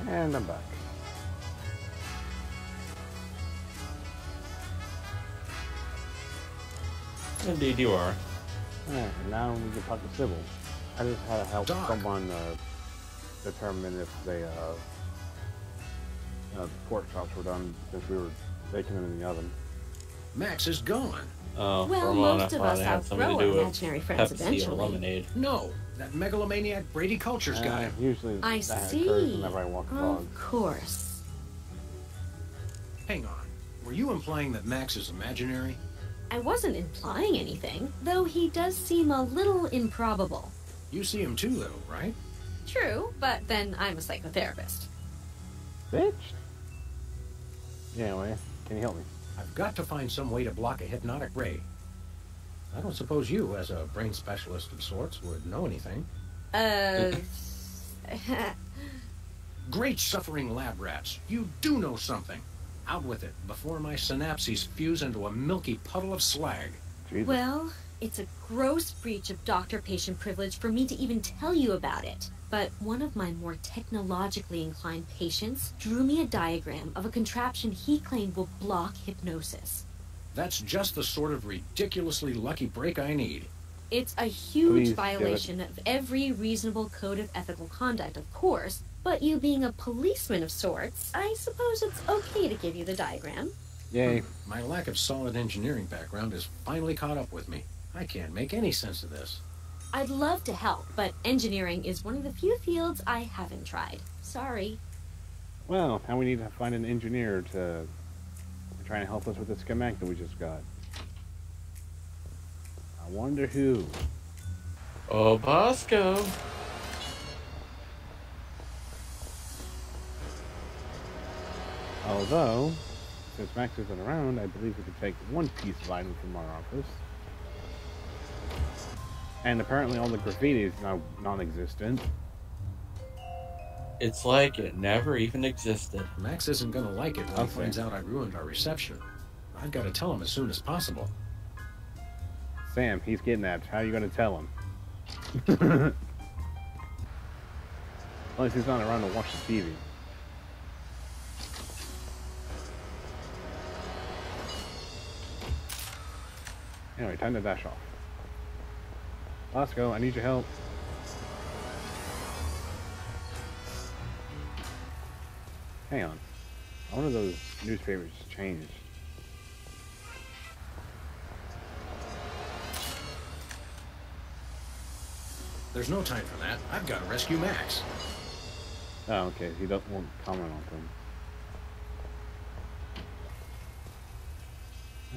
And I'm back. Indeed you are. Alright, and now we can talk to Sybil. I just had to help someone determine if they the pork chops were done since we were baking them in the oven. Max is gone. Oh, Well, for a moment most I of thought us it had something to outgrow do our with imaginary friends Pepsi or eventually. lemonade. No, that megalomaniac Brady Cultures guy. Usually I that occurs see. whenever I walk the dog. Of course. Hang on. Were you implying that Max is imaginary? I wasn't implying anything, though he does seem a little improbable. You see him too, though, right? True, but then I'm a psychotherapist. Bitch! Yeah, anyway, can you help me? I've got to find some way to block a hypnotic ray. I don't suppose you, as a brain specialist of sorts, would know anything. Great suffering lab rats. You do know something. Out with it, before my synapses fuse into a milky puddle of slag. Jesus. Well, it's a gross breach of doctor-patient privilege for me to even tell you about it. But one of my more technologically inclined patients drew me a diagram of a contraption he claimed will block hypnosis. That's just the sort of ridiculously lucky break I need. It's a huge Please violation of every reasonable code of ethical conduct, of course, but you being a policeman of sorts, I suppose it's okay to give you the diagram. Yay. My lack of solid engineering background has finally caught up with me. I can't make any sense of this. I'd love to help, but engineering is one of the few fields I haven't tried. Sorry. Well, now we need to find an engineer to try and help us with the schematic that we just got. I wonder who. Oh, Bosco. Although, since Max isn't around, I believe we could take one piece of item from our office. And apparently all the graffiti is now non-existent. It's like it never even existed. Max isn't gonna like it when he finds out I ruined our reception. I've got to tell him as soon as possible. Sam, he's getting that. How are you going to tell him? Unless he's not around to watch the TV. Anyway, time to dash off. Bosco, I need your help. Hang on. One of those newspapers changed. There's no time for that. I've got to rescue Max. Oh, okay. He doesn't want to comment on them.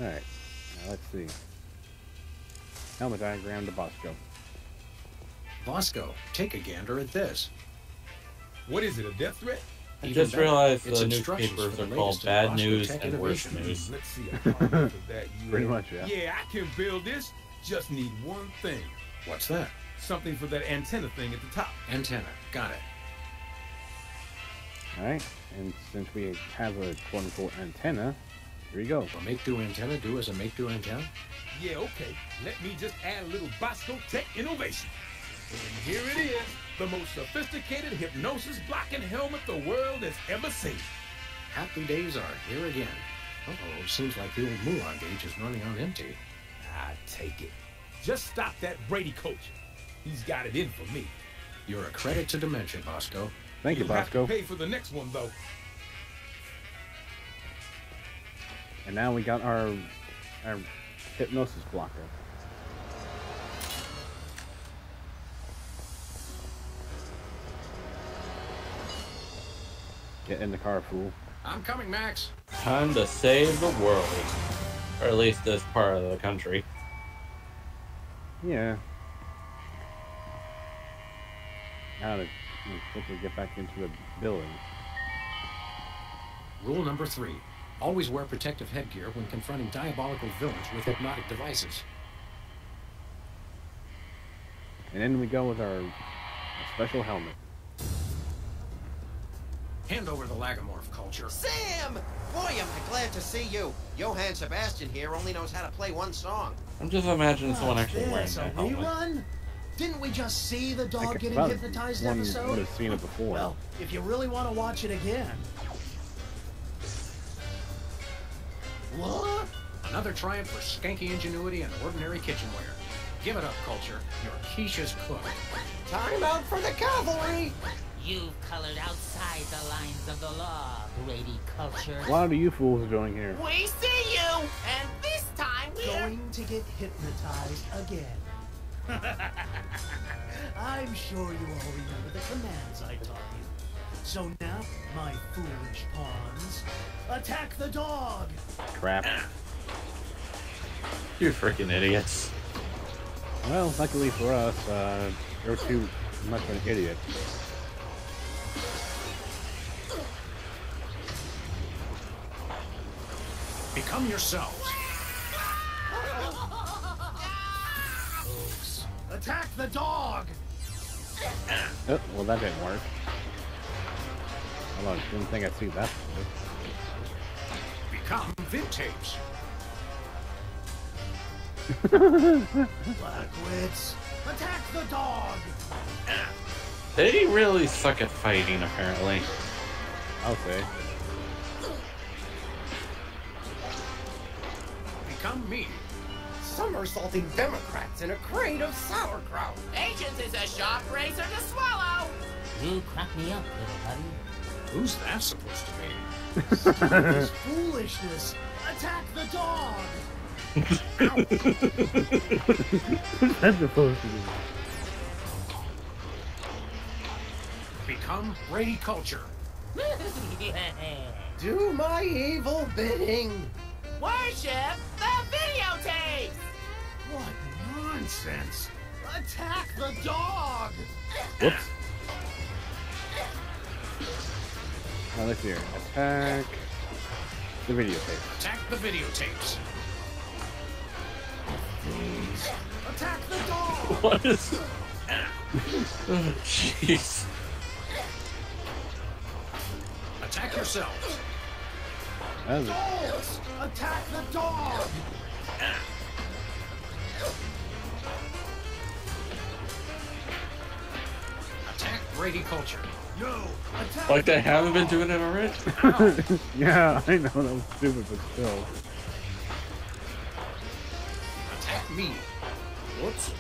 Alright. Now let's see. Helmet diagram to Bosco. Bosco, take a gander at this. What is it, a death threat? I just realized It's the instructions newspapers for are the called latest in Bad Bosco News tech and Worse innovation. News. Let's see, a copy for that. Pretty much, yeah. Yeah, I can build this. Just need one thing. What's that? Something for that antenna thing at the top. Antenna. Got it. Alright, and since we have a quote-unquote antenna, here you go. A make-do antenna do as a make-do antenna? Yeah, okay. Let me just add a little Bosco tech innovation. And here it is, the most sophisticated hypnosis blocking helmet the world has ever seen. Happy days are here again. Uh-oh, seems like the old Mulan gauge is running on empty. I take it. Just stop that Brady coach. He's got it in for me. You're a credit to Dementia, Bosco. Thank you, You'll have Bosco. to pay for the next one, though. And now we got our hypnosis blocker. Get in the car, fool. I'm coming, Max. Time to save the world. Or at least this part of the country. Yeah. Now to quickly get back into the building. Rule number 3. Always wear protective headgear when confronting diabolical villains with hypnotic devices. And in we go with our special helmet. Hand over the Lagomorph culture. Sam! Boy, am I glad to see you. Johann Sebastian here only knows how to play one song. I'm just imagining someone actually wearing This, a that helmet. rerun? Didn't we just see the dog I getting thought hypnotized one episode? would have seen it before. Well, if you really want to watch it again. What? Another triumph for skanky ingenuity and ordinary kitchenware. Give it up, Culture. Your quiche is cooked. Time out for the cavalry! You've colored outside the lines of the law, Brady Culture. What are you fools doing here? We see you, and this time we're Going to get hypnotized again. I'm sure you all remember the commands I taught you. So now, my foolish pawns, attack the dog! Crap. You freaking idiots. Well, luckily for us, you're too much of an idiot. Become yourselves. Folks, attack the dog! Oh, well, that didn't work. Hold on, didn't think I'd see that. Become Vintapes. Blackwits, attack the dog! They really suck at fighting, apparently. I'll say. Become me. Somersaulting Democrats in a crate of sauerkraut. Patience is a sharp razor to swallow. You crack me up, little buddy. Who's that supposed to be? This foolishness! Attack the dog! What's that supposed to be? Become Brady Culture. Do my evil bidding! Worship the videotapes. What nonsense! Attack the dog! Whoops. Now let's hear. Attack the videotape. Attack the videotapes. Attack the dog! What is... Oh, jeez. Attack yourselves. Dogs! Attack the dog! Attack Brady Culture. No! Attack Like they haven't been doing it already? Yeah, I know that was stupid, but still. Attack me. Whoops.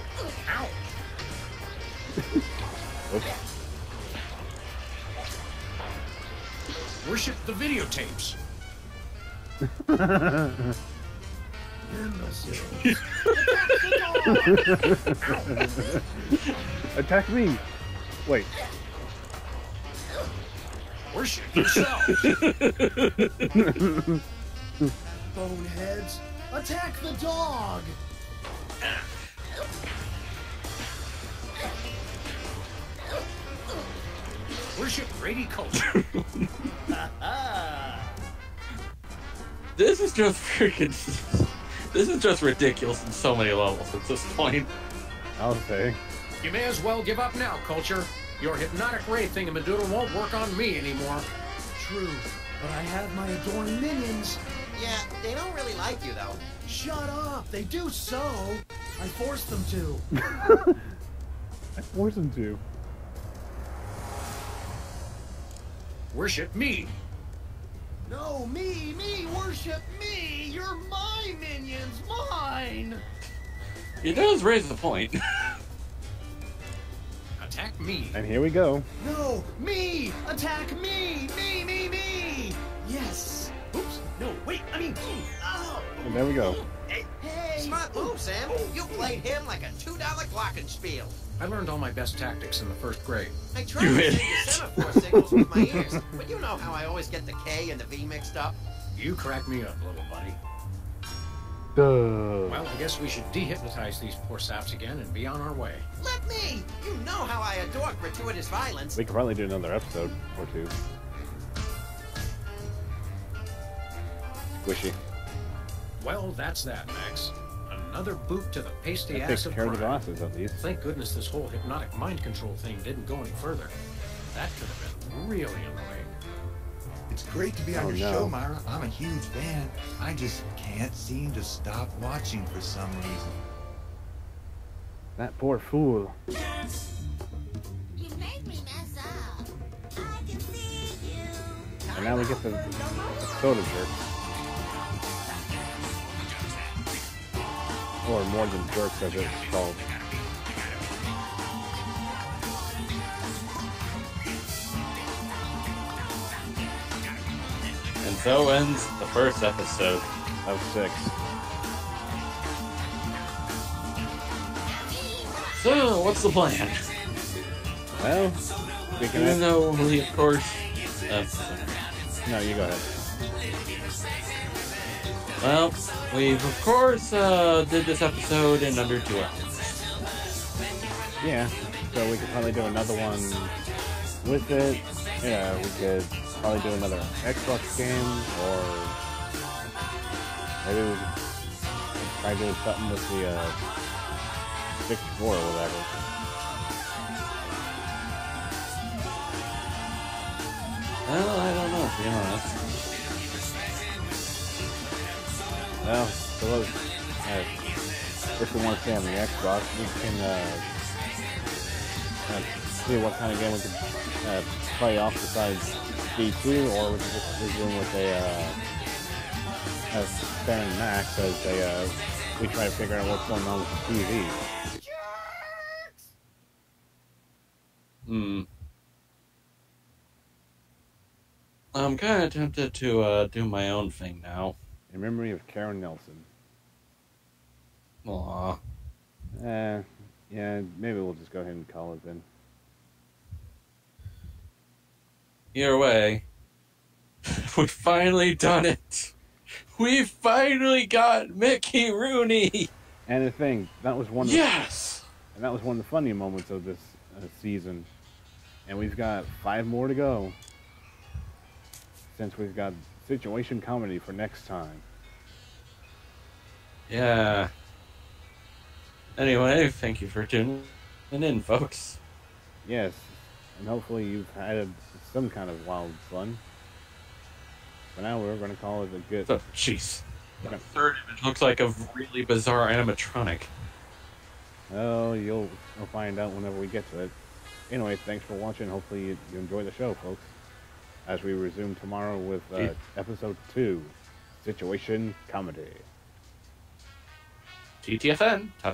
Ow. Oops. Worship the videotapes. Imbeciles! Attack me! Wait. Worship yourself. Boneheads! Attack the dog! Worship Brady Culture. This is just freaking... This is just ridiculous in so many levels at this point. I'll say. You may as well give up now, Culture. Your hypnotic ray thingamadoodle won't work on me anymore. True, but I have my adoring minions. Yeah, they don't really like you, though. Shut up! They do so! I forced them to. I forced him to. Worship me. No, me! Worship me! You're my minions! Mine! He does raise the point. Attack me. And here we go. No! Me! Attack me! Me! Yes! Oops! No, wait, I mean... Oh! And there we go. Hey! Smart move, Sam. You played him like a $2 glockenspiel. I learned all my best tactics in the first grade. I tried to read the semaphore signals with my ears, but you know how I always get the K and the V mixed up. You crack me up, little buddy. Duh. Well, I guess we should dehypnotize these poor saps again and be on our way. Let me! You know how I adore gratuitous violence. We could probably do another episode or two. Squishy. Well, that's that, Max. Another boot to the pasty That ass takes of care of the crime. bosses, at least. Thank goodness this whole hypnotic mind control thing didn't go any further. That could have been really annoying. It's great to be on Oh, your no. show, Myra. I'm a huge fan. I just can't seem to stop watching for some reason. That poor fool. You made me mess up. I can see you. And now we get the soda jerk. Or more than jerks as it's called. And so ends the first episode of 6. So, what's the plan? Well, even though we, of course... no, you go ahead. Well, we've, of course, did this episode in under 2 hours. Yeah, so we could probably do another one with it. Yeah, we could probably do another Xbox game, or maybe we could try doing something with the 64 or whatever. Well, I don't know, to be honest. Well, so if we want to stay on the Xbox, we can see what kind of game we can play off besides D2, or we can just resume with a Stan and Max as we try to figure out what's going on with the TV. I'm kind of tempted to do my own thing now. In memory of Karen Nelson. Aww. Yeah, maybe we'll just go ahead and call it then. Either way, we've finally done it. We finally got Mickey Rooney. And the thing, that was one. Yes. And that was one of the funny moments of this season. And we've got 5 more to go. Since we've got situation comedy for next time. Yeah. Anyway, thank you for tuning in, folks. Yes, and hopefully you've had some kind of wild fun. For now, we're going to call it a good... Oh, jeez. The third image looks like a really bizarre animatronic. Oh, you'll find out whenever we get to it. Anyway, thanks for watching. Hopefully you enjoy the show, folks. As we resume tomorrow with episode 2, Situation Comedy. TTFN.